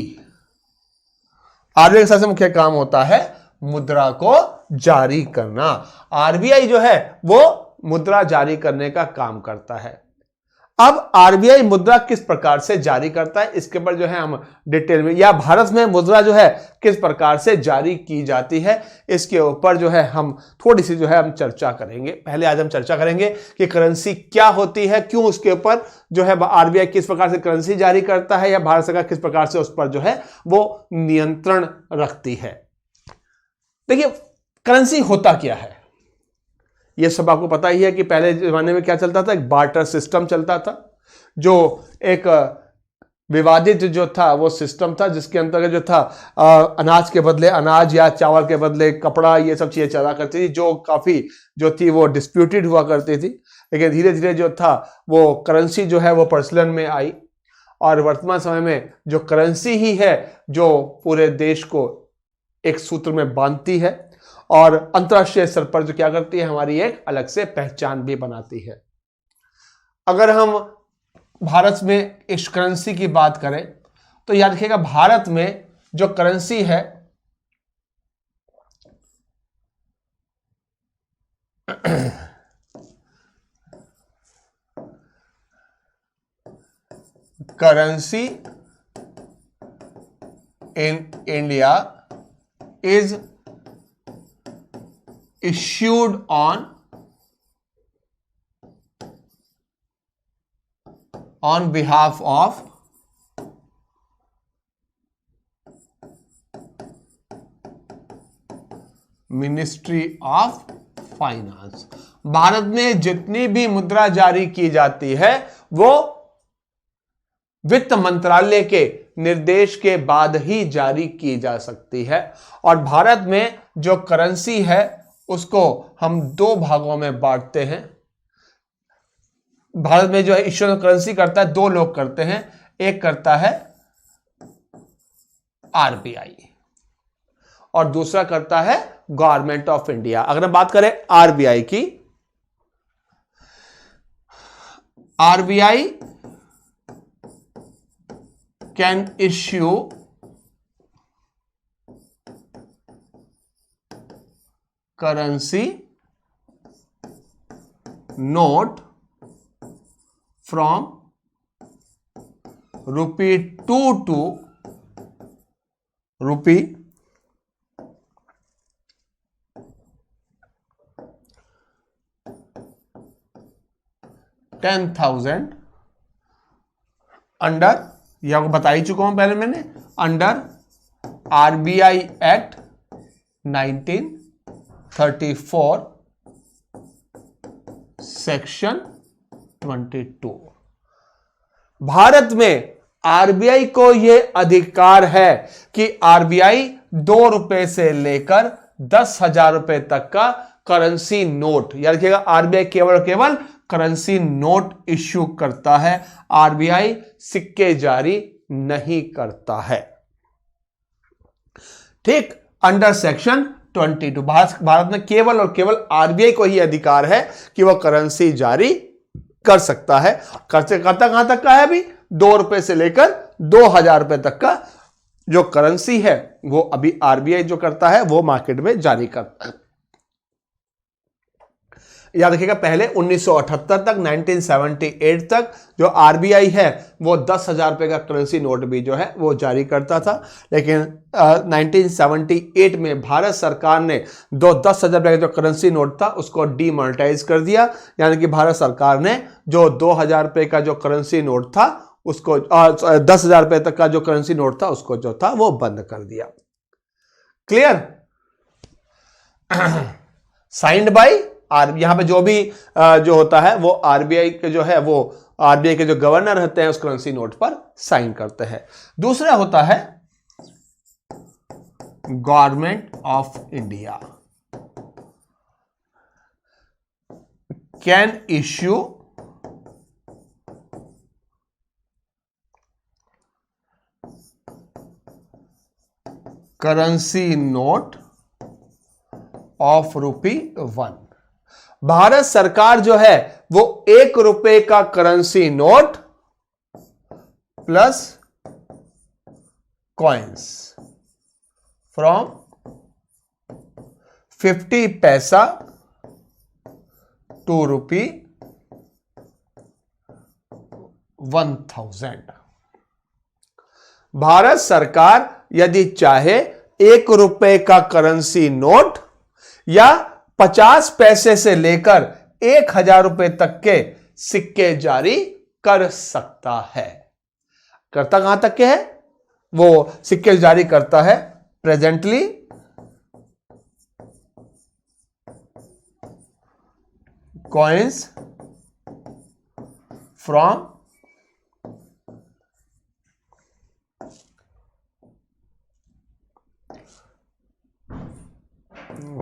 आरबीआई का सबसे मुख्य काम होता है मुद्रा को जारी करना। आरबीआई जो है वो मुद्रा जारी करने का काम करता है। अब आरबीआई मुद्रा किस प्रकार से जारी करता है इसके ऊपर जो है हम डिटेल में, या भारत में मुद्रा जो है किस प्रकार से जारी की जाती है इसके ऊपर जो है हम थोड़ी सी जो है हम चर्चा करेंगे। पहले आज हम चर्चा करेंगे कि करेंसी क्या होती है, क्यों उसके ऊपर जो है आरबीआई किस प्रकार से करेंसी जारी करता है या भारत सरकार किस प्रकार से उस पर जो है वो नियंत्रण रखती है। देखिए करेंसी होता क्या है, ये सब आपको पता ही है कि पहले जमाने में क्या चलता था, एक बार्टर सिस्टम चलता था, जो एक विवादित जो था वो सिस्टम था, जिसके अंतर्गत जो था अनाज के बदले अनाज या चावल के बदले कपड़ा, ये सब चीजें चला करती थी, जो काफी जो थी वो डिस्प्यूटेड हुआ करती थी। लेकिन धीरे धीरे जो था वो करेंसी जो है वो प्रचलन में आई और वर्तमान समय में जो करेंसी ही है जो पूरे देश को एक सूत्र में बांधती है और अंतर्राष्ट्रीय स्तर पर जो क्या करती है हमारी एक अलग से पहचान भी बनाती है। अगर हम भारत में इस करेंसी की बात करें तो याद रखिएगा भारत में जो करेंसी है currency in India is issued on behalf of ministry of finance. Bharat में जितनी भी मुद्रा जारी की जाती है वो वित्त मंत्रालय के निर्देश के बाद ही जारी की जा सकती है। और भारत में जो करेंसी है उसको हम दो भागों में बांटते हैं। भारत में जो है इश्यू करेंसी करता है दो लोग करते हैं, एक करता है आरबीआई और दूसरा करता है गवर्नमेंट ऑफ इंडिया। अगर हम बात करें आरबीआई की, RBI can issue currency note from ₹2 to ₹10,000 under, ये आपको बता ही चुका हूं पहले मैंने, under RBI act 1934 section 22। Bharat में आरबीआई को यह अधिकार है कि आरबीआई ₹2 से लेकर 10,000 तक का करेंसी नोट, याद रखिएगा आरबीआई केवल और केवल करेंसी नोट इश्यू करता है, आरबीआई सिक्के जारी नहीं करता है। ठीक, अंडर सेक्शन 22 भारत में केवल और केवल आरबीआई को ही अधिकार है कि वह करेंसी जारी कर सकता है। करता कहां तक का है अभी? 2 रुपए से लेकर 2000 रुपए तक का जो करेंसी है वो अभी आरबीआई जो करता है वो मार्केट में जारी करता है। याद रखिएगा पहले 1978 तक 1978 तक जो आरबीआई है वो 10,000 रुपए का करेंसी नोट भी जो है वो जारी करता था, लेकिन 1978 में भारत सरकार ने 10,000 रुपए का जो करेंसी नोट था उसको डीमोनेटाइज कर दिया, यानी कि भारत सरकार ने जो 2,000 रुपए का जो करेंसी नोट था उसको 10,000 रुपए तक का जो करेंसी नोट था उसको जो था वो बंद कर दिया। क्लियर? साइंड बाय यहां पे जो भी जो होता है वो आरबीआई के जो है वो आरबीआई के जो गवर्नर रहते हैं उस करेंसी नोट पर साइन करते हैं। दूसरा होता है government of India can issue currency note of ₹1। Bharat सरकार जो है वो 1 रुपए का currency note plus coins from 50 पैसा टू ₹1000। भारत सरकार यदि चाहे 1 रुपए का करेंसी नोट या 50 पैसे से लेकर 1000 रुपए तक के सिक्के जारी कर सकता है। करता कहां तक के है? वो सिक्के जारी करता है प्रेजेंटली कॉइन्स फ्रॉम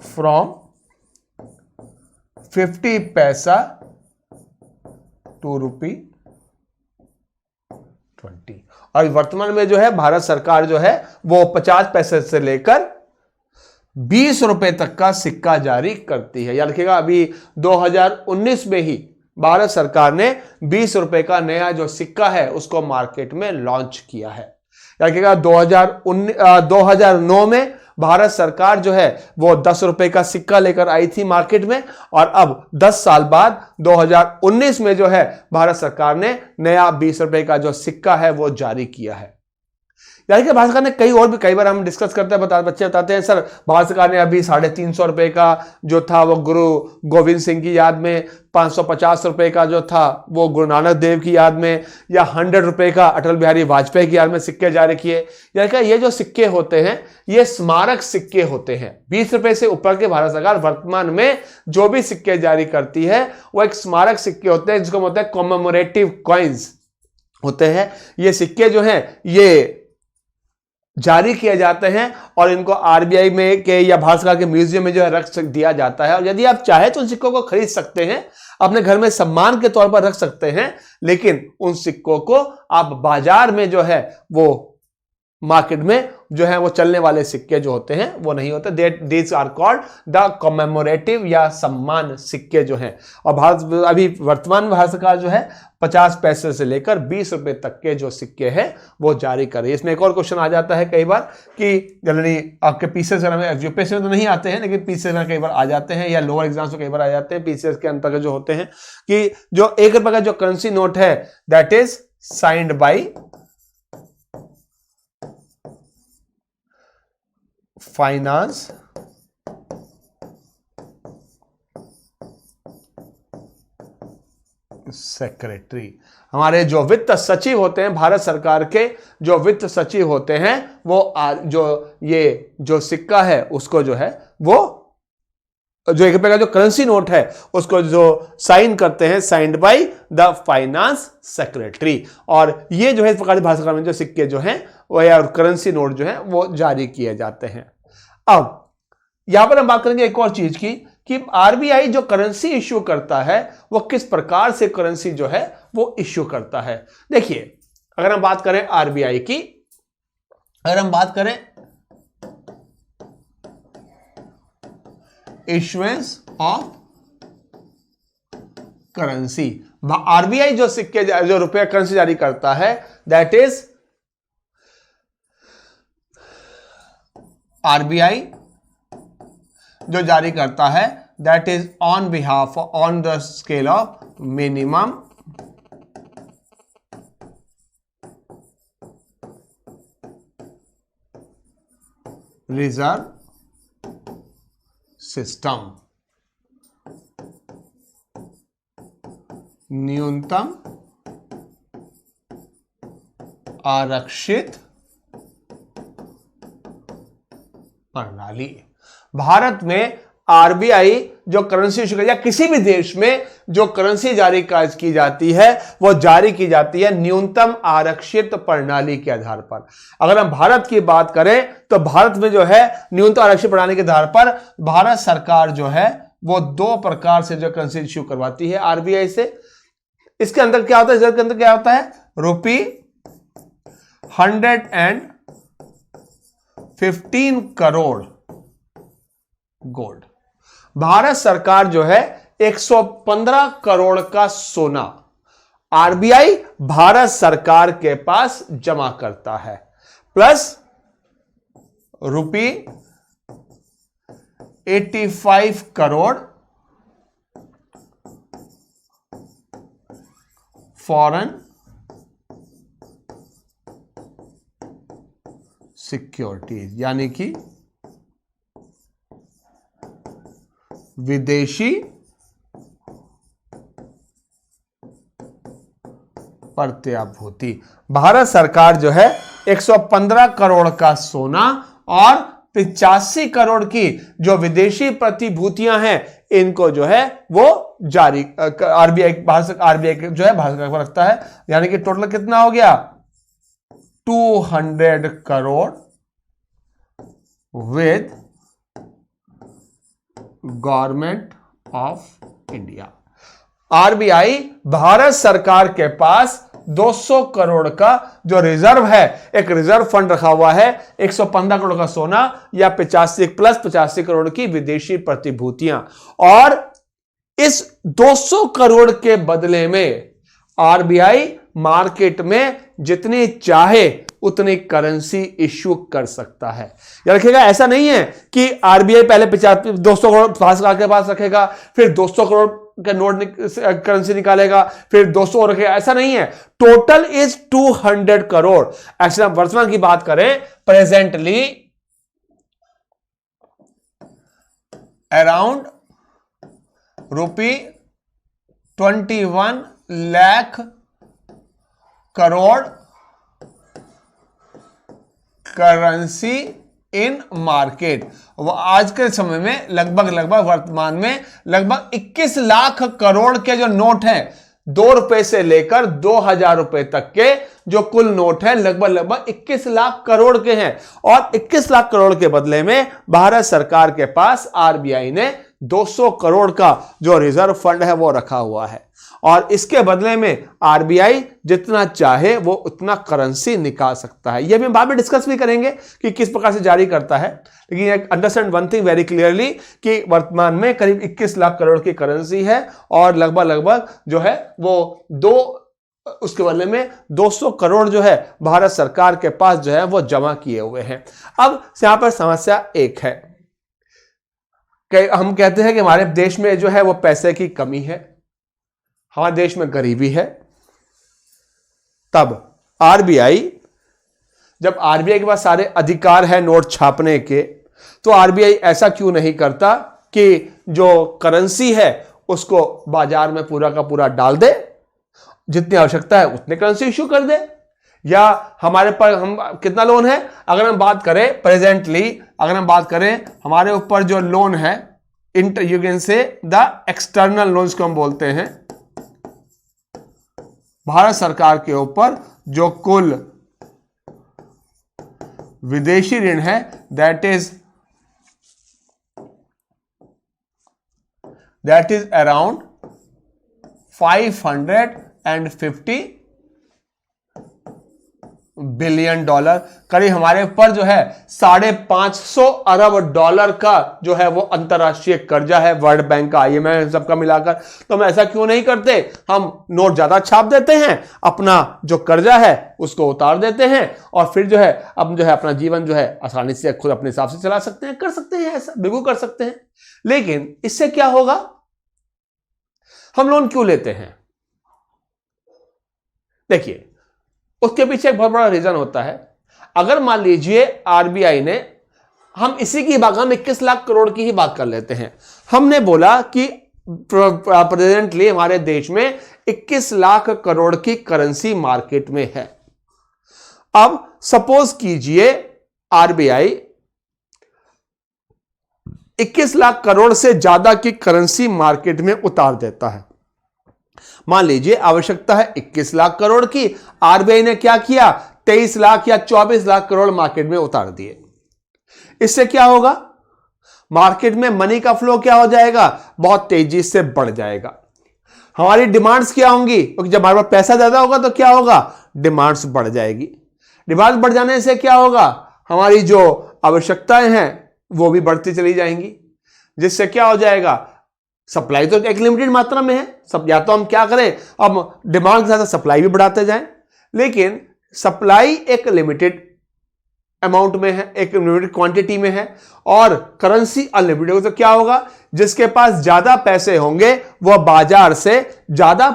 फ्रॉम 50 पैसा टू ₹20। और वर्तमान में जो है भारत सरकार जो है वो 50 पैसे से लेकर 20 रुपए तक का सिक्का जारी करती है। याद रखिएगा अभी 2019 में ही भारत सरकार ने 20 रुपए का नया जो सिक्का है उसको मार्केट में लॉन्च किया है। याद रखिएगा 2009 में भारत सरकार जो है वो 10 रुपए का सिक्का लेकर आई थी मार्केट में, और अब 10 साल बाद 2019 में जो है भारत सरकार ने नया 20 रुपए का जो सिक्का है वो जारी किया है। यानी कि भारत सरकार ने कई बार हम डिस्कस करते हैं, बच्चे बताते हैं सर भारत सरकार ने अभी 350 रुपए का जो था वो गुरु गोविंद सिंह की याद में, 550 रुपए का जो था वो गुरु नानक देव की याद में, या 100 रुपए का अटल बिहारी वाजपेयी की याद में सिक्के जारी किए। यानी कि ये जो सिक्के होते हैं ये स्मारक सिक्के होते हैं। 20 रुपए से ऊपर के भारत सरकार वर्तमान में जो भी सिक्के जारी करती है वो एक स्मारक सिक्के होते हैं जिसको बोलते हैं कॉमेमोरेटिव कॉइन्स होते हैं। ये सिक्के जो हैं ये जारी किए जाते हैं और इनको आरबीआई में के या भारत सरकार के म्यूजियम में जो है रख दिया जाता है, और यदि आप चाहे तो उन सिक्कों को खरीद सकते हैं, अपने घर में सम्मान के तौर पर रख सकते हैं, लेकिन उन सिक्कों को आप बाजार में जो है वो मार्केट में जो है वो चलने वाले सिक्के जो होते हैं वो नहीं होते। These are called the commemorative या सम्मान सिक्के जो हैं। और भारत अभी वर्तमान भारत सरकार जो है 50 पैसे से लेकर 20 रुपए तक के जो सिक्के हैं वो जारी कर रही है। इसमें एक और क्वेश्चन आ जाता है कई बार कि जनरली आपके पीसीएस में यूपीएससी में तो नहीं आते हैं, लेकिन पीसीएस में कई बार आ जाते हैं या लोअर एग्जाम्स में कई बार आ जाते हैं पीसीएस के अंतर्गत जो होते हैं कि जो 1 रुपए का जो करेंसी नोट है that is signed by finance secretary. हमारे जो वित्त सचिव होते हैं भारत सरकार के, जो वित्त सचिव होते हैं वो जो सिक्का है उसको जो है वो जो 1 रुपए का जो करेंसी नोट है उसको जो साइन करते हैं signed by the finance secretary. और ये जो है इस प्रकार भारत सरकार में जो सिक्के जो हैं वो या करेंसी नोट जो है वो जारी किए जाते हैं। अब यहां पर हम बात करेंगे एक और चीज की कि आरबीआई जो करेंसी इश्यू करता है वो किस प्रकार से करेंसी जो है वो इश्यू करता है। देखिए, अगर हम बात करें आरबीआई की, अगर हम बात करें इश्यूएंस ऑफ करेंसी, आरबीआई जो सिक्के जो रुपया करेंसी जारी करता है दैट इज आरबीआई जो जारी करता है that is on behalf on the scale of minimum reserve system, न्यूनतम आरक्षित प्रणाली। भारत में आरबीआई जो करेंसी इशू या किसी भी देश में जो करेंसी जारी की जाती है वो जारी की जाती है न्यूनतम आरक्षित प्रणाली के आधार पर। अगर हम भारत की बात करें तो भारत में जो है न्यूनतम आरक्षित प्रणाली के आधार पर भारत सरकार जो है वो दो प्रकार से जो करेंसी इशू करवाती है आरबीआई से। इसके अंदर क्या होता है, रिजर्व के अंदर क्या होता है, रुपी 115 करोड़ गोल्ड। भारत सरकार जो है 115 करोड़ का सोना आरबीआई भारत सरकार के पास जमा करता है, प्लस रुपी 85 करोड़ फॉरेन सिक्योरिटीज, यानी कि विदेशी प्रत्याभूति। भारत सरकार जो है 115 करोड़ का सोना और 85 करोड़ की जो विदेशी प्रतिभूतियां हैं इनको जो है वो जारी आरबीआई जो है भारत सरकार रखता है, यानी कि टोटल कितना हो गया 200 crore with government of India. RBI Bharat सरकार के पास 200 करोड़ का जो रिजर्व है, एक रिजर्व फंड रखा हुआ है, 115 करोड़ का सोना या 85 करोड़ की विदेशी प्रतिभूतियां, और इस 200 करोड़ के बदले में आरबीआई मार्केट में जितनी चाहे उतनी करेंसी इश्यू कर सकता है। याद रखिएगा, ऐसा नहीं है कि आरबीआई पहले 200 करोड़ सरकार के पास रखेगा, फिर 200 करोड़ का नोट करेंसी निकालेगा, फिर 200 रखेगा, ऐसा नहीं है। Total is 200 crore. एक्चुअली हम वर्तमान की बात करें, presently around rupee 21 lakh crore currency in market. वो आज के समय में लगभग वर्तमान में लगभग 21 लाख करोड़ के जो नोट हैं, 2 रुपए से लेकर 2000 रुपए तक के जो कुल नोट हैं लगभग 21 लाख करोड़ के हैं। और 21 लाख करोड़ के बदले में भारत सरकार के पास आरबीआई ने 200 करोड़ का जो रिजर्व फंड है वो रखा हुआ है, और इसके बदले में आरबीआई जितना चाहे वो उतना करेंसी निकाल सकता है। ये भी हम बाद में डिस्कस भी करेंगे कि किस प्रकार से जारी करता है, लेकिन understand one thing very clearly कि वर्तमान में करीब 21 लाख करोड़ की करेंसी है और लगभग जो है वो उसके बदले में 200 करोड़ जो है भारत सरकार के पास जो है वो जमा किए हुए हैं। अब यहां पर समस्या एक है कि हम कहते हैं कि हमारे देश में जो है वो पैसे की कमी है, हमारे देश में गरीबी है। तब आरबीआई, जब आरबीआई के पास सारे अधिकार है नोट छापने के, तो आरबीआई ऐसा क्यों नहीं करता कि जो करेंसी है उसको बाजार में पूरा का पूरा डाल दे, जितनी आवश्यकता है उतने करेंसी इश्यू कर दे। या हमारे पर हम कितना लोन है, अगर हम बात करें प्रेजेंटली, अगर हम बात करें हमारे ऊपर जो लोन है you can say the external loans को हम बोलते हैं, भारत सरकार के ऊपर जो कुल विदेशी ऋण है that is that is around $550 billion, करीब हमारे ऊपर जो है $550 अरब का जो है वो अंतरराष्ट्रीय कर्जा है, वर्ल्ड बैंक का, IMF सबका मिलाकर। तो हम ऐसा क्यों नहीं करते, हम नोट ज्यादा छाप देते हैं, अपना जो कर्जा है उसको उतार देते हैं, और फिर जो है अब जो है अपना जीवन जो है आसानी से खुद अपने हिसाब से चला सकते हैं, कर सकते हैं, ऐसा बिल्कुल कर सकते हैं। लेकिन इससे क्या होगा, हम लोन क्यों लेते हैं? देखिए, उसके पीछे एक बहुत बड़ा रीजन होता है। अगर मान लीजिए RBI ने, हम इसी की बात, हम 21 लाख करोड़ की ही बात कर लेते हैं, हमने बोला कि प्रेजेंटली हमारे देश में 21 लाख करोड़ की करेंसी मार्केट में है। अब सपोज कीजिए RBI 21 लाख करोड़ से ज्यादा की करेंसी मार्केट में उतार देता है। मान लीजिए आवश्यकता है 21 लाख करोड़ की, RBI ने क्या किया, 23 लाख या 24 लाख करोड़ मार्केट में उतार दिए। इससे क्या होगा, मार्केट में मनी का फ्लो क्या हो जाएगा, बहुत तेजी से बढ़ जाएगा। हमारी डिमांड्स क्या होंगी, क्योंकि जब हमारे पास पैसा ज्यादा होगा तो क्या होगा, डिमांड्स बढ़ जाएगी। डिमांड बढ़ जाने से क्या होगा, हमारी जो आवश्यकताएं हैं वो भी बढ़ती चली जाएंगी, जिससे क्या हो जाएगा, सप्लाई तो एक लिमिटेड मात्रा में है, सब या तो हम क्या करें, अब डिमांड के साथ सप्लाई भी बढ़ाते जाएं, लेकिन सप्लाई एक लिमिटेड अमाउंट में है, एक लिमिटेड क्वांटिटी में है, और करेंसी अनलिमिटेड। तो क्या होगा, जिसके पास ज्यादा पैसे होंगे वह बाजार से ज्यादा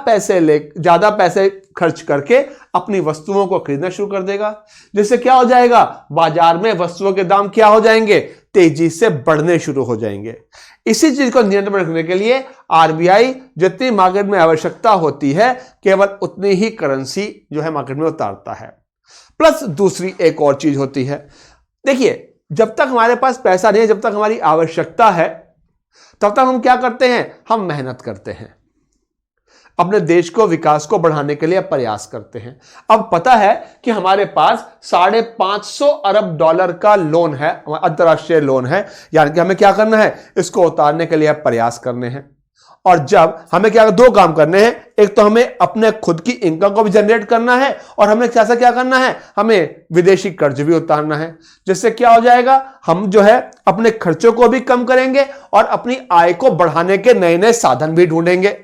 पैसे खर्च करके अपनी वस्तुओं को खरीदना शुरू कर देगा, जिससे क्या हो जाएगा, बाजार में वस्तुओं के दाम क्या हो जाएंगे, तेजी से बढ़ने शुरू हो जाएंगे। इसी चीज को नियंत्रण में रखने के लिए RBI जितनी मार्केट में आवश्यकता होती है केवल उतनी ही करेंसी जो है मार्केट में उतारता है। प्लस दूसरी एक और चीज होती है, देखिए, जब तक हमारे पास पैसा नहीं है, जब तक हमारी आवश्यकता है, तब तक हम क्या करते हैं, हम मेहनत करते हैं, अपने देश को, विकास को बढ़ाने के लिए प्रयास करते हैं। अब पता है कि हमारे पास $550 अरब का लोन है, अंतरराष्ट्रीय लोन है, यानी कि हमें क्या करना है, इसको उतारने के लिए प्रयास करने हैं। और जब हमें क्या, दो काम करने हैं, एक तो हमें अपने खुद की इनकम को भी जनरेट करना है, और हमें क्या करना है, हमें विदेशी कर्ज भी उतारना है, जिससे क्या हो जाएगा, हम जो है अपने खर्चों को भी कम करेंगे और अपनी आय को बढ़ाने के नए नए साधन भी ढूंढेंगे।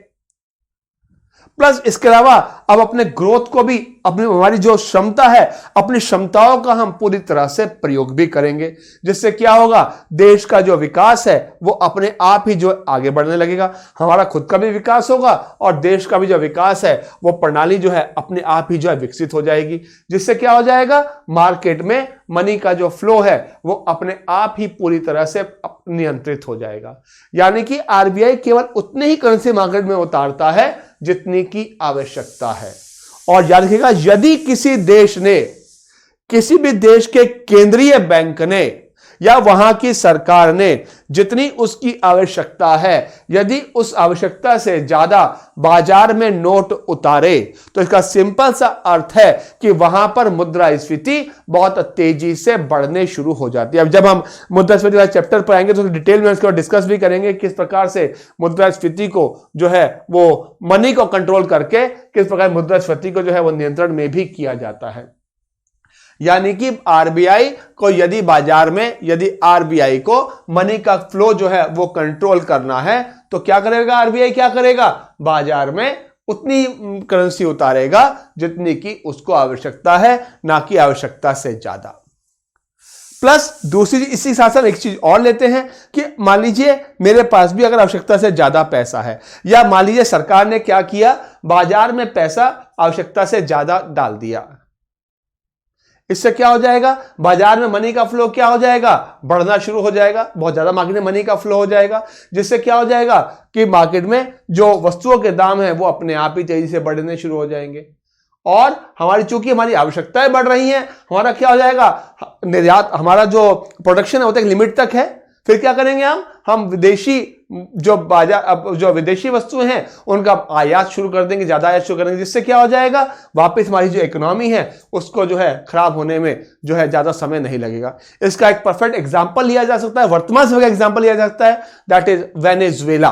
प्लस इसके अलावा अब अपने ग्रोथ को भी, अपनी हमारी जो क्षमता है, अपनी क्षमताओं का हम पूरी तरह से प्रयोग भी करेंगे, जिससे क्या होगा, देश का जो विकास है वो अपने आप ही जो आगे बढ़ने लगेगा। हमारा खुद का भी विकास होगा और देश का भी जो विकास है वो प्रणाली जो है अपने आप ही जो है विकसित हो जाएगी, जिससे क्या हो जाएगा, मार्केट में मनी का जो फ्लो है वो अपने आप ही पूरी तरह से नियंत्रित हो जाएगा। यानी कि RBI केवल उतने ही करेंसी मार्केट में उतारता है जितनी की आवश्यकता है। और याद रखिएगा, यदि किसी देश ने, किसी भी देश के केंद्रीय बैंक ने या वहां की सरकार ने जितनी उसकी आवश्यकता है, यदि उस आवश्यकता से ज्यादा बाजार में नोट उतारे, तो इसका सिंपल सा अर्थ है कि वहां पर मुद्रास्फीति बहुत तेजी से बढ़ने शुरू हो जाती है। अब जब हम मुद्रास्फीति वाले चैप्टर पर आएंगे तो डिटेल में इसको डिस्कस भी करेंगे, किस प्रकार से मुद्रास्फीति को जो है वो मनी को कंट्रोल करके किस प्रकार मुद्रास्फीति को जो है वो नियंत्रण में भी किया जाता है। यानी कि RBI को यदि बाजार में, यदि RBI को मनी का फ्लो जो है वो कंट्रोल करना है तो क्या करेगा, RBI क्या करेगा, बाजार में उतनी करेंसी उतारेगा जितनी की उसको आवश्यकता है, ना कि आवश्यकता से ज्यादा। प्लस दूसरी, इसी साथ साथ एक चीज और लेते हैं कि मान लीजिए मेरे पास भी अगर आवश्यकता से ज्यादा पैसा है, या मान लीजिए सरकार ने क्या किया, बाजार में पैसा आवश्यकता से ज्यादा डाल दिया, इससे क्या हो जाएगा, बाजार में मनी का फ्लो क्या हो जाएगा, बढ़ना शुरू हो जाएगा, बहुत ज्यादा मार्केट में मनी का फ्लो हो जाएगा, जिससे क्या हो जाएगा कि मार्केट में जो वस्तुओं के दाम है वो अपने आप ही तेजी से बढ़ने शुरू हो जाएंगे। और हमारी, चूंकि हमारी आवश्यकताएं बढ़ रही हैं, हमारा क्या हो जाएगा, निर्यात, हमारा जो प्रोडक्शन है वो तो एक लिमिट तक है, फिर क्या करेंगे, हम विदेशी जो बाजार, जो विदेशी वस्तुएं हैं उनका आयात शुरू कर देंगे, ज्यादा आयात शुरू करेंगे, जिससे क्या हो जाएगा, वापस हमारी जो इकोनॉमी है उसको जो है खराब होने में जो है ज्यादा समय नहीं लगेगा। इसका एक परफेक्ट एग्जांपल लिया जा सकता है, वर्तमान समय का एग्जांपल लिया जा सकता है, दैट इज वेनेजुएला।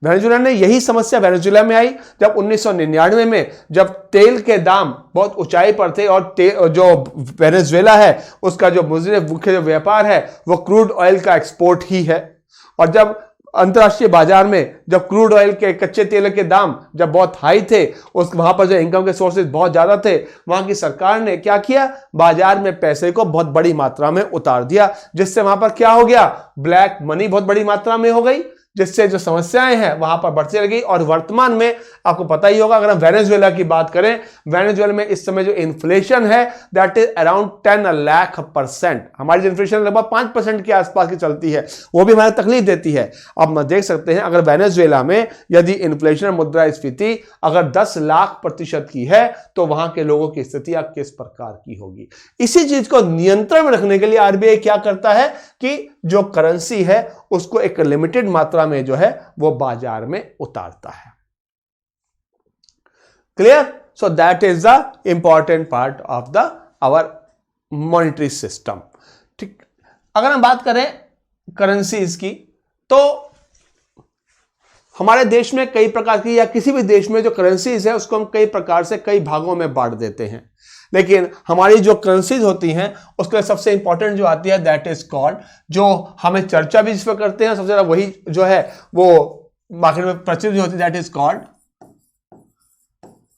वेनेजुएला ने यही समस्या वेनेजुएला में आई जब 1999 में जब तेल के दाम बहुत ऊंचाई पर थे और जो वेनेजुएला है उसका जो मुख्य जो व्यापार है वो क्रूड ऑयल का एक्सपोर्ट ही है। और जब अंतर्राष्ट्रीय बाजार में जब क्रूड ऑयल के कच्चे तेल के दाम जब बहुत हाई थे, उस वहां पर जो इनकम के सोर्सेज बहुत ज्यादा थे, वहां की सरकार ने क्या किया, बाजार में पैसे को बहुत बड़ी मात्रा में उतार दिया, जिससे वहां पर क्या हो गया, ब्लैक मनी बहुत बड़ी मात्रा में हो गई, जिससे जो समस्याएं हैं वहां पर बढ़ती लगी। और वर्तमान में आपको पता ही होगा, अगर हम वेनेजुएला की बात करें, वेनेजुएला में इस समय जो इन्फ्लेशन है दैट इज अराउंड 10 लाख%। हमारी जो इन्फ्लेशन लगभग 5% के आसपास की चलती है, वो भी हमें तकलीफ देती है। अब हम देख सकते हैं अगर वेनेजुएला में यदि इन्फ्लेशन मुद्रास्फीति अगर 10 लाख% की है तो वहां के लोगों की स्थिति किस प्रकार की होगी। इसी चीज को नियंत्रण में रखने के लिए आरबीआई क्या करता है कि जो करेंसी है उसको एक लिमिटेड मात्रा में जो है वो बाजार में उतारता है। Clear? So that is the important part of the our monetary system. ठीक, अगर हम बात करें करेंसीज की तो हमारे देश में कई प्रकार की, या किसी भी देश में जो करेंसीज है उसको हम कई प्रकार से कई भागों में बांट देते हैं, लेकिन हमारी जो करेंसीज होती हैं उसके लिए सबसे इंपॉर्टेंट जो आती है दैट इज कॉल्ड, जो हमें चर्चा भी जिस पर करते हैं सबसे ज्यादा वही जो है वो मार्केट में प्रचलित होती है, that is called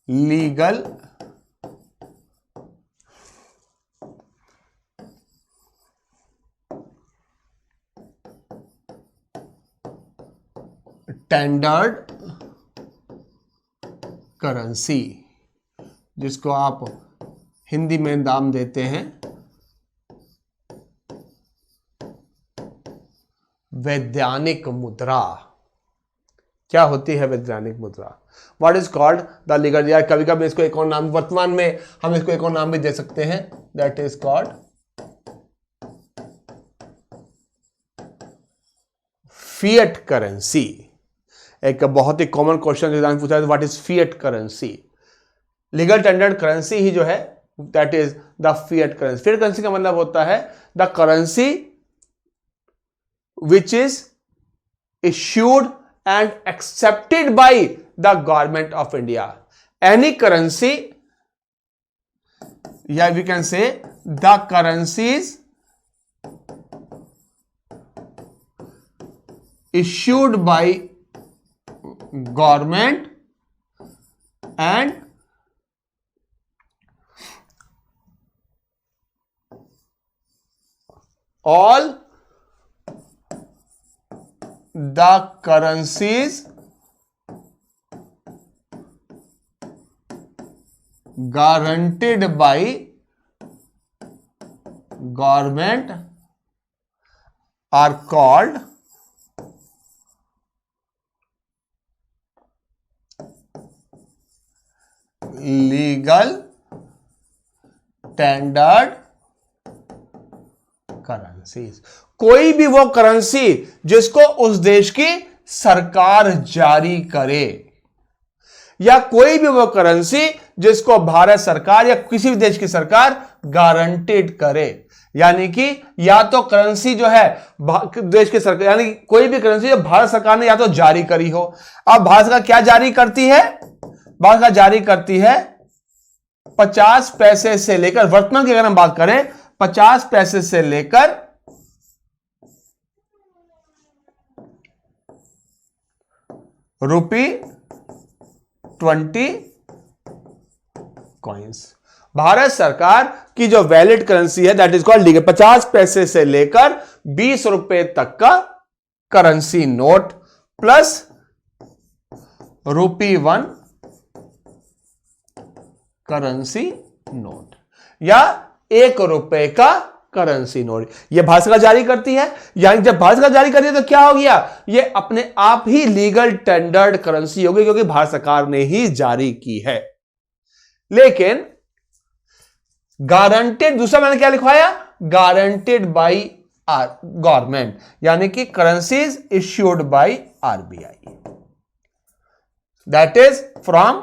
legal tendered currency, जिसको आप हिंदी में नाम देते हैं वैधानिक मुद्रा। क्या होती है वैधानिक मुद्रा? What is called the legal, या कभी कभी इसको एक और नाम, वर्तमान में हम इसको एक और नाम भी दे सकते हैं, that is called fiat currency. एक बहुत ही कॉमन क्वेश्चन एग्जाम पूछा है, what is fiat currency? Legal tendered currency ही जो है that is the fiat currency. Fiat currency का मतलब होता है the currency which is issued and accepted by the government of India. Any currency, yeah, we can say the currencies issued by government and all the currencies guaranteed by government are called legal tendered currencies. कोई भी वो करेंसी जिसको उस देश की सरकार जारी करे, या कोई भी वो करेंसी जिसको भारत सरकार या किसी भी देश की सरकार गारंटेड करे, यानी कि या तो करेंसी जो है देश की सरकार, यानी कोई भी करेंसी जो भारत सरकार ने या तो जारी करी हो। अब भारत सरकार क्या जारी करती है? भारत सरकार जारी करती है 50 पैसे से लेकर, वर्तमान की अगर हम बात करें 50 पैसे से लेकर ₹20 कॉइंस। भारत सरकार की जो वैलिड करेंसी है दैट इज कॉल्ड लीगल, 50 पैसे से लेकर 20 रुपए तक का currency note plus ₹1 currency note या ₹1 का करेंसी नोट, यह भारत सरकार जारी करती है। यानी जब भारत सरकार जारी करती है तो क्या हो गया, यह अपने आप ही लीगल टेंडर्ड करेंसी होगी, क्योंकि भारत सरकार ने ही जारी की है। लेकिन गारंटेड, दूसरा मैंने क्या लिखवाया, गारंटेड बाय गवर्नमेंट, यानी कि currencies issued by RBI, that is from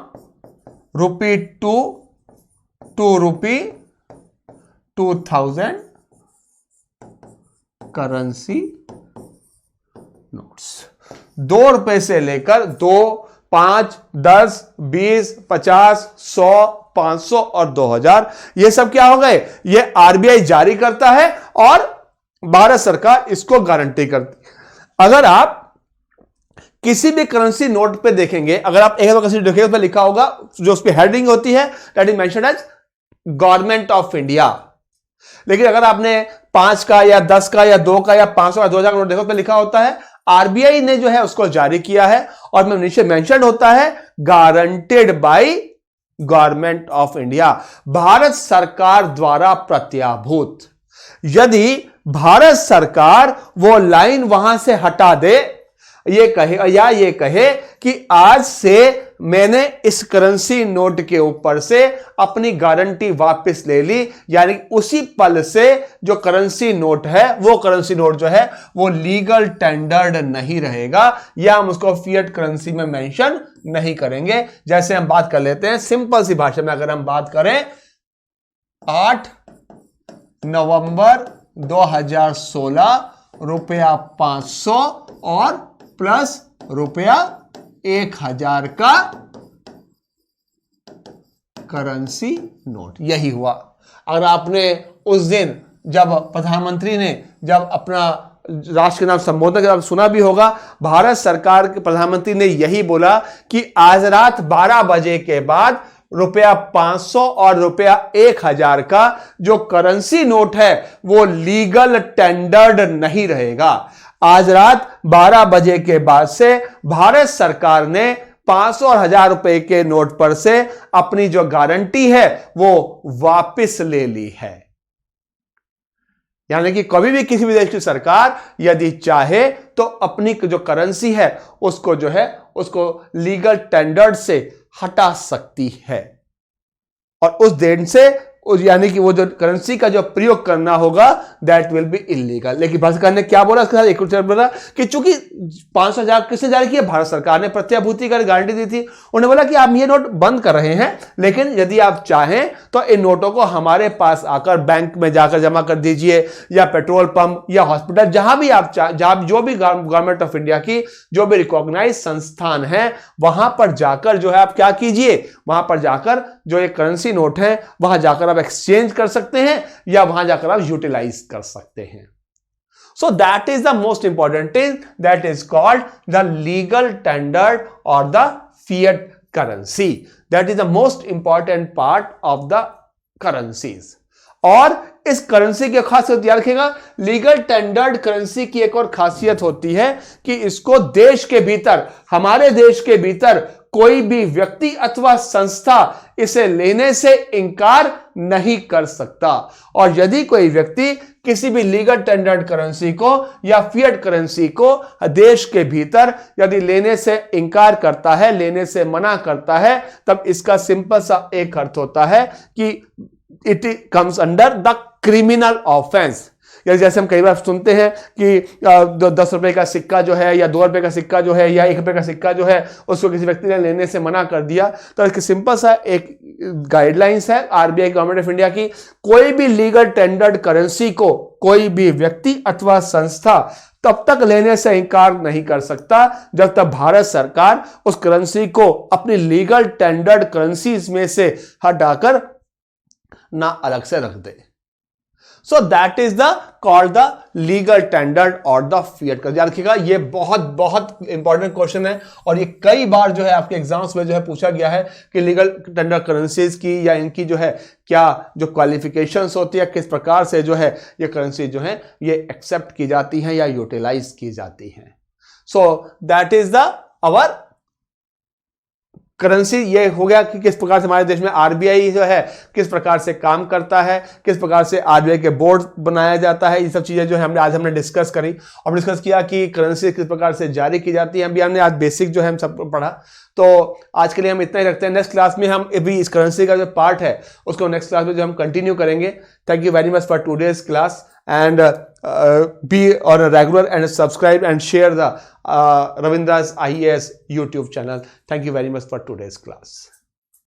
₹2 to ₹2000 currency notes. ₹2 से लेकर 2, 5, 10, 20, 50, 100, 500 और 2000, ये सब क्या हो गए, ये आरबीआई जारी करता है और भारत सरकार इसको गारंटी करती है। अगर आप किसी भी करेंसी नोट पे देखेंगे, अगर आप एक करेंसी देखेंगे, उस पर लिखा होगा, जो उस पर हेडिंग होती है, that is mentioned as government of India. लेकिन अगर आपने 5 का या 10 का या 2 का या 500 या 2000 का नोट देखो, उस पर लिखा होता है आरबीआई ने जो है उसको जारी किया है और में नीचे मेंशन होता है guaranteed by government of India, Bharat सरकार द्वारा प्रत्याभूत। यदि भारत सरकार वो लाइन वहां से हटा दे, ये कहे कि आज से मैंने इस करेंसी नोट के ऊपर से अपनी गारंटी वापस ले ली, यानी उसी पल से जो करेंसी नोट है, वो करेंसी नोट जो है वो लीगल टेंडर्ड नहीं रहेगा, या हम उसको फिएट करेंसी में मेंशन नहीं करेंगे। जैसे हम बात कर लेते हैं सिंपल सी भाषा में, अगर हम बात करें 8 नवंबर 2016 ₹500 और प्लस ₹1000 का करेंसी नोट, यही हुआ। अगर आपने उस दिन जब प्रधानमंत्री ने जब अपना राष्ट्र के नाम संबोधन के सुना भी होगा, भारत सरकार के प्रधानमंत्री ने यही बोला कि आज रात 12 बजे के बाद ₹500 और ₹1000 का जो करेंसी नोट है वो लीगल टेंडर्ड नहीं रहेगा। आज रात 12 बजे के बाद से भारत सरकार ने 500 और ₹1000 के नोट पर से अपनी जो गारंटी है वो वापस ले ली है। यानी कि कभी भी किसी भी देश की सरकार यदि चाहे तो अपनी जो करेंसी है उसको जो है उसको लीगल टेंडर्ड से हटा सकती है, और उस दिन से यानी कि वो जो करेंसी का जो प्रयोग करना होगा दैट विल बी इलीगल। लेकिन भारत सरकार ने क्या बोला इसके साथ, एक बोला कि चूंकि 500,000 किसने जारी किया, भारत सरकार ने प्रत्याभूति का गारंटी दी थी। उन्होंने बोला कि आप ये नोट बंद कर रहे हैं, लेकिन यदि आप चाहें तो इन नोटों को हमारे पास आकर बैंक में जाकर जमा कर दीजिए, या पेट्रोल पंप या हॉस्पिटल, जहां भी आप जहां जो भी गवर्नमेंट ऑफ इंडिया की जो भी रिकॉग्नाइज संस्थान है वहां पर जाकर जो है आप क्या कीजिए, वहां पर जाकर जो एक करेंसी नोट है वहां जाकर एक्सचेंज कर सकते हैं या वहां जाकर आप यूटिलाइज कर सकते हैं। So that is the most important thing, that is called the legal tender or the fiat currency. That is the most important part of the currencies. और इस करेंसी की खासियत याद रखिएगा, लीगल टेंडर्ड करेंसी की एक और खासियत होती है कि इसको देश के भीतर, हमारे देश के भीतर कोई भी व्यक्ति अथवा संस्था इसे लेने से इंकार नहीं कर सकता। और यदि कोई व्यक्ति किसी भी लीगल टेंडर्ड करेंसी को या फिएट करेंसी को देश के भीतर यदि लेने से इंकार करता है, लेने से मना करता है, तब इसका सिंपल सा एक अर्थ होता है कि it comes under the criminal offence. जैसे हम कई बार सुनते हैं कि 10 रुपए का सिक्का जो है या 2 रुपए का सिक्का जो है या 1 रुपए का सिक्का जो है उसको किसी व्यक्ति ने लेने से मना कर दिया, तो इसकी सिंपल सा एक गाइडलाइंस है आरबीआई गवर्नमेंट ऑफ इंडिया की, कोई भी लीगल टेंडर्ड करेंसी को कोई भी व्यक्ति अथवा संस्था तब तक लेने से इंकार नहीं कर सकता जब तक भारत सरकार उस करेंसी को अपनी लीगल टेंडर्ड करेंसीज में से हटाकर ना अलग से रख दे। So that is the called the legal tendered or the fiat currency। याद रखिएगा, ये बहुत इंपॉर्टेंट क्वेश्चन है और ये कई बार जो है आपके एग्जाम्स में जो है पूछा गया है कि लीगल टेंडर करेंसीज की या इनकी जो है क्या जो क्वालिफिकेशंस होती है, किस प्रकार से जो है ये करेंसी जो है ये एक्सेप्ट की जाती हैं या यूटिलाइज की जाती हैं। So that is the our currency. ये हो गया कि किस प्रकार से हमारे देश में आरबीआई जो है किस प्रकार से काम करता है, किस प्रकार से आरबीआई के बोर्ड बनाया जाता है, ये सब चीजें जो है हमने डिस्कस करी और डिस्कस किया कि करेंसी किस प्रकार से जारी की जाती है। अभी हमने आज बेसिक जो है हम सब पढ़ा, तो आज के लिए हम इतना ही रखते हैं। नेक्स्ट क्लास में हम अभी इस करेंसी का जो पार्ट है उसको नेक्स्ट क्लास में जो हम कंटिन्यू करेंगे। Thank you very much for today's class and be on a regular and subscribe and share the Ravindra's IAS YouTube channel. Thank you very much for today's class.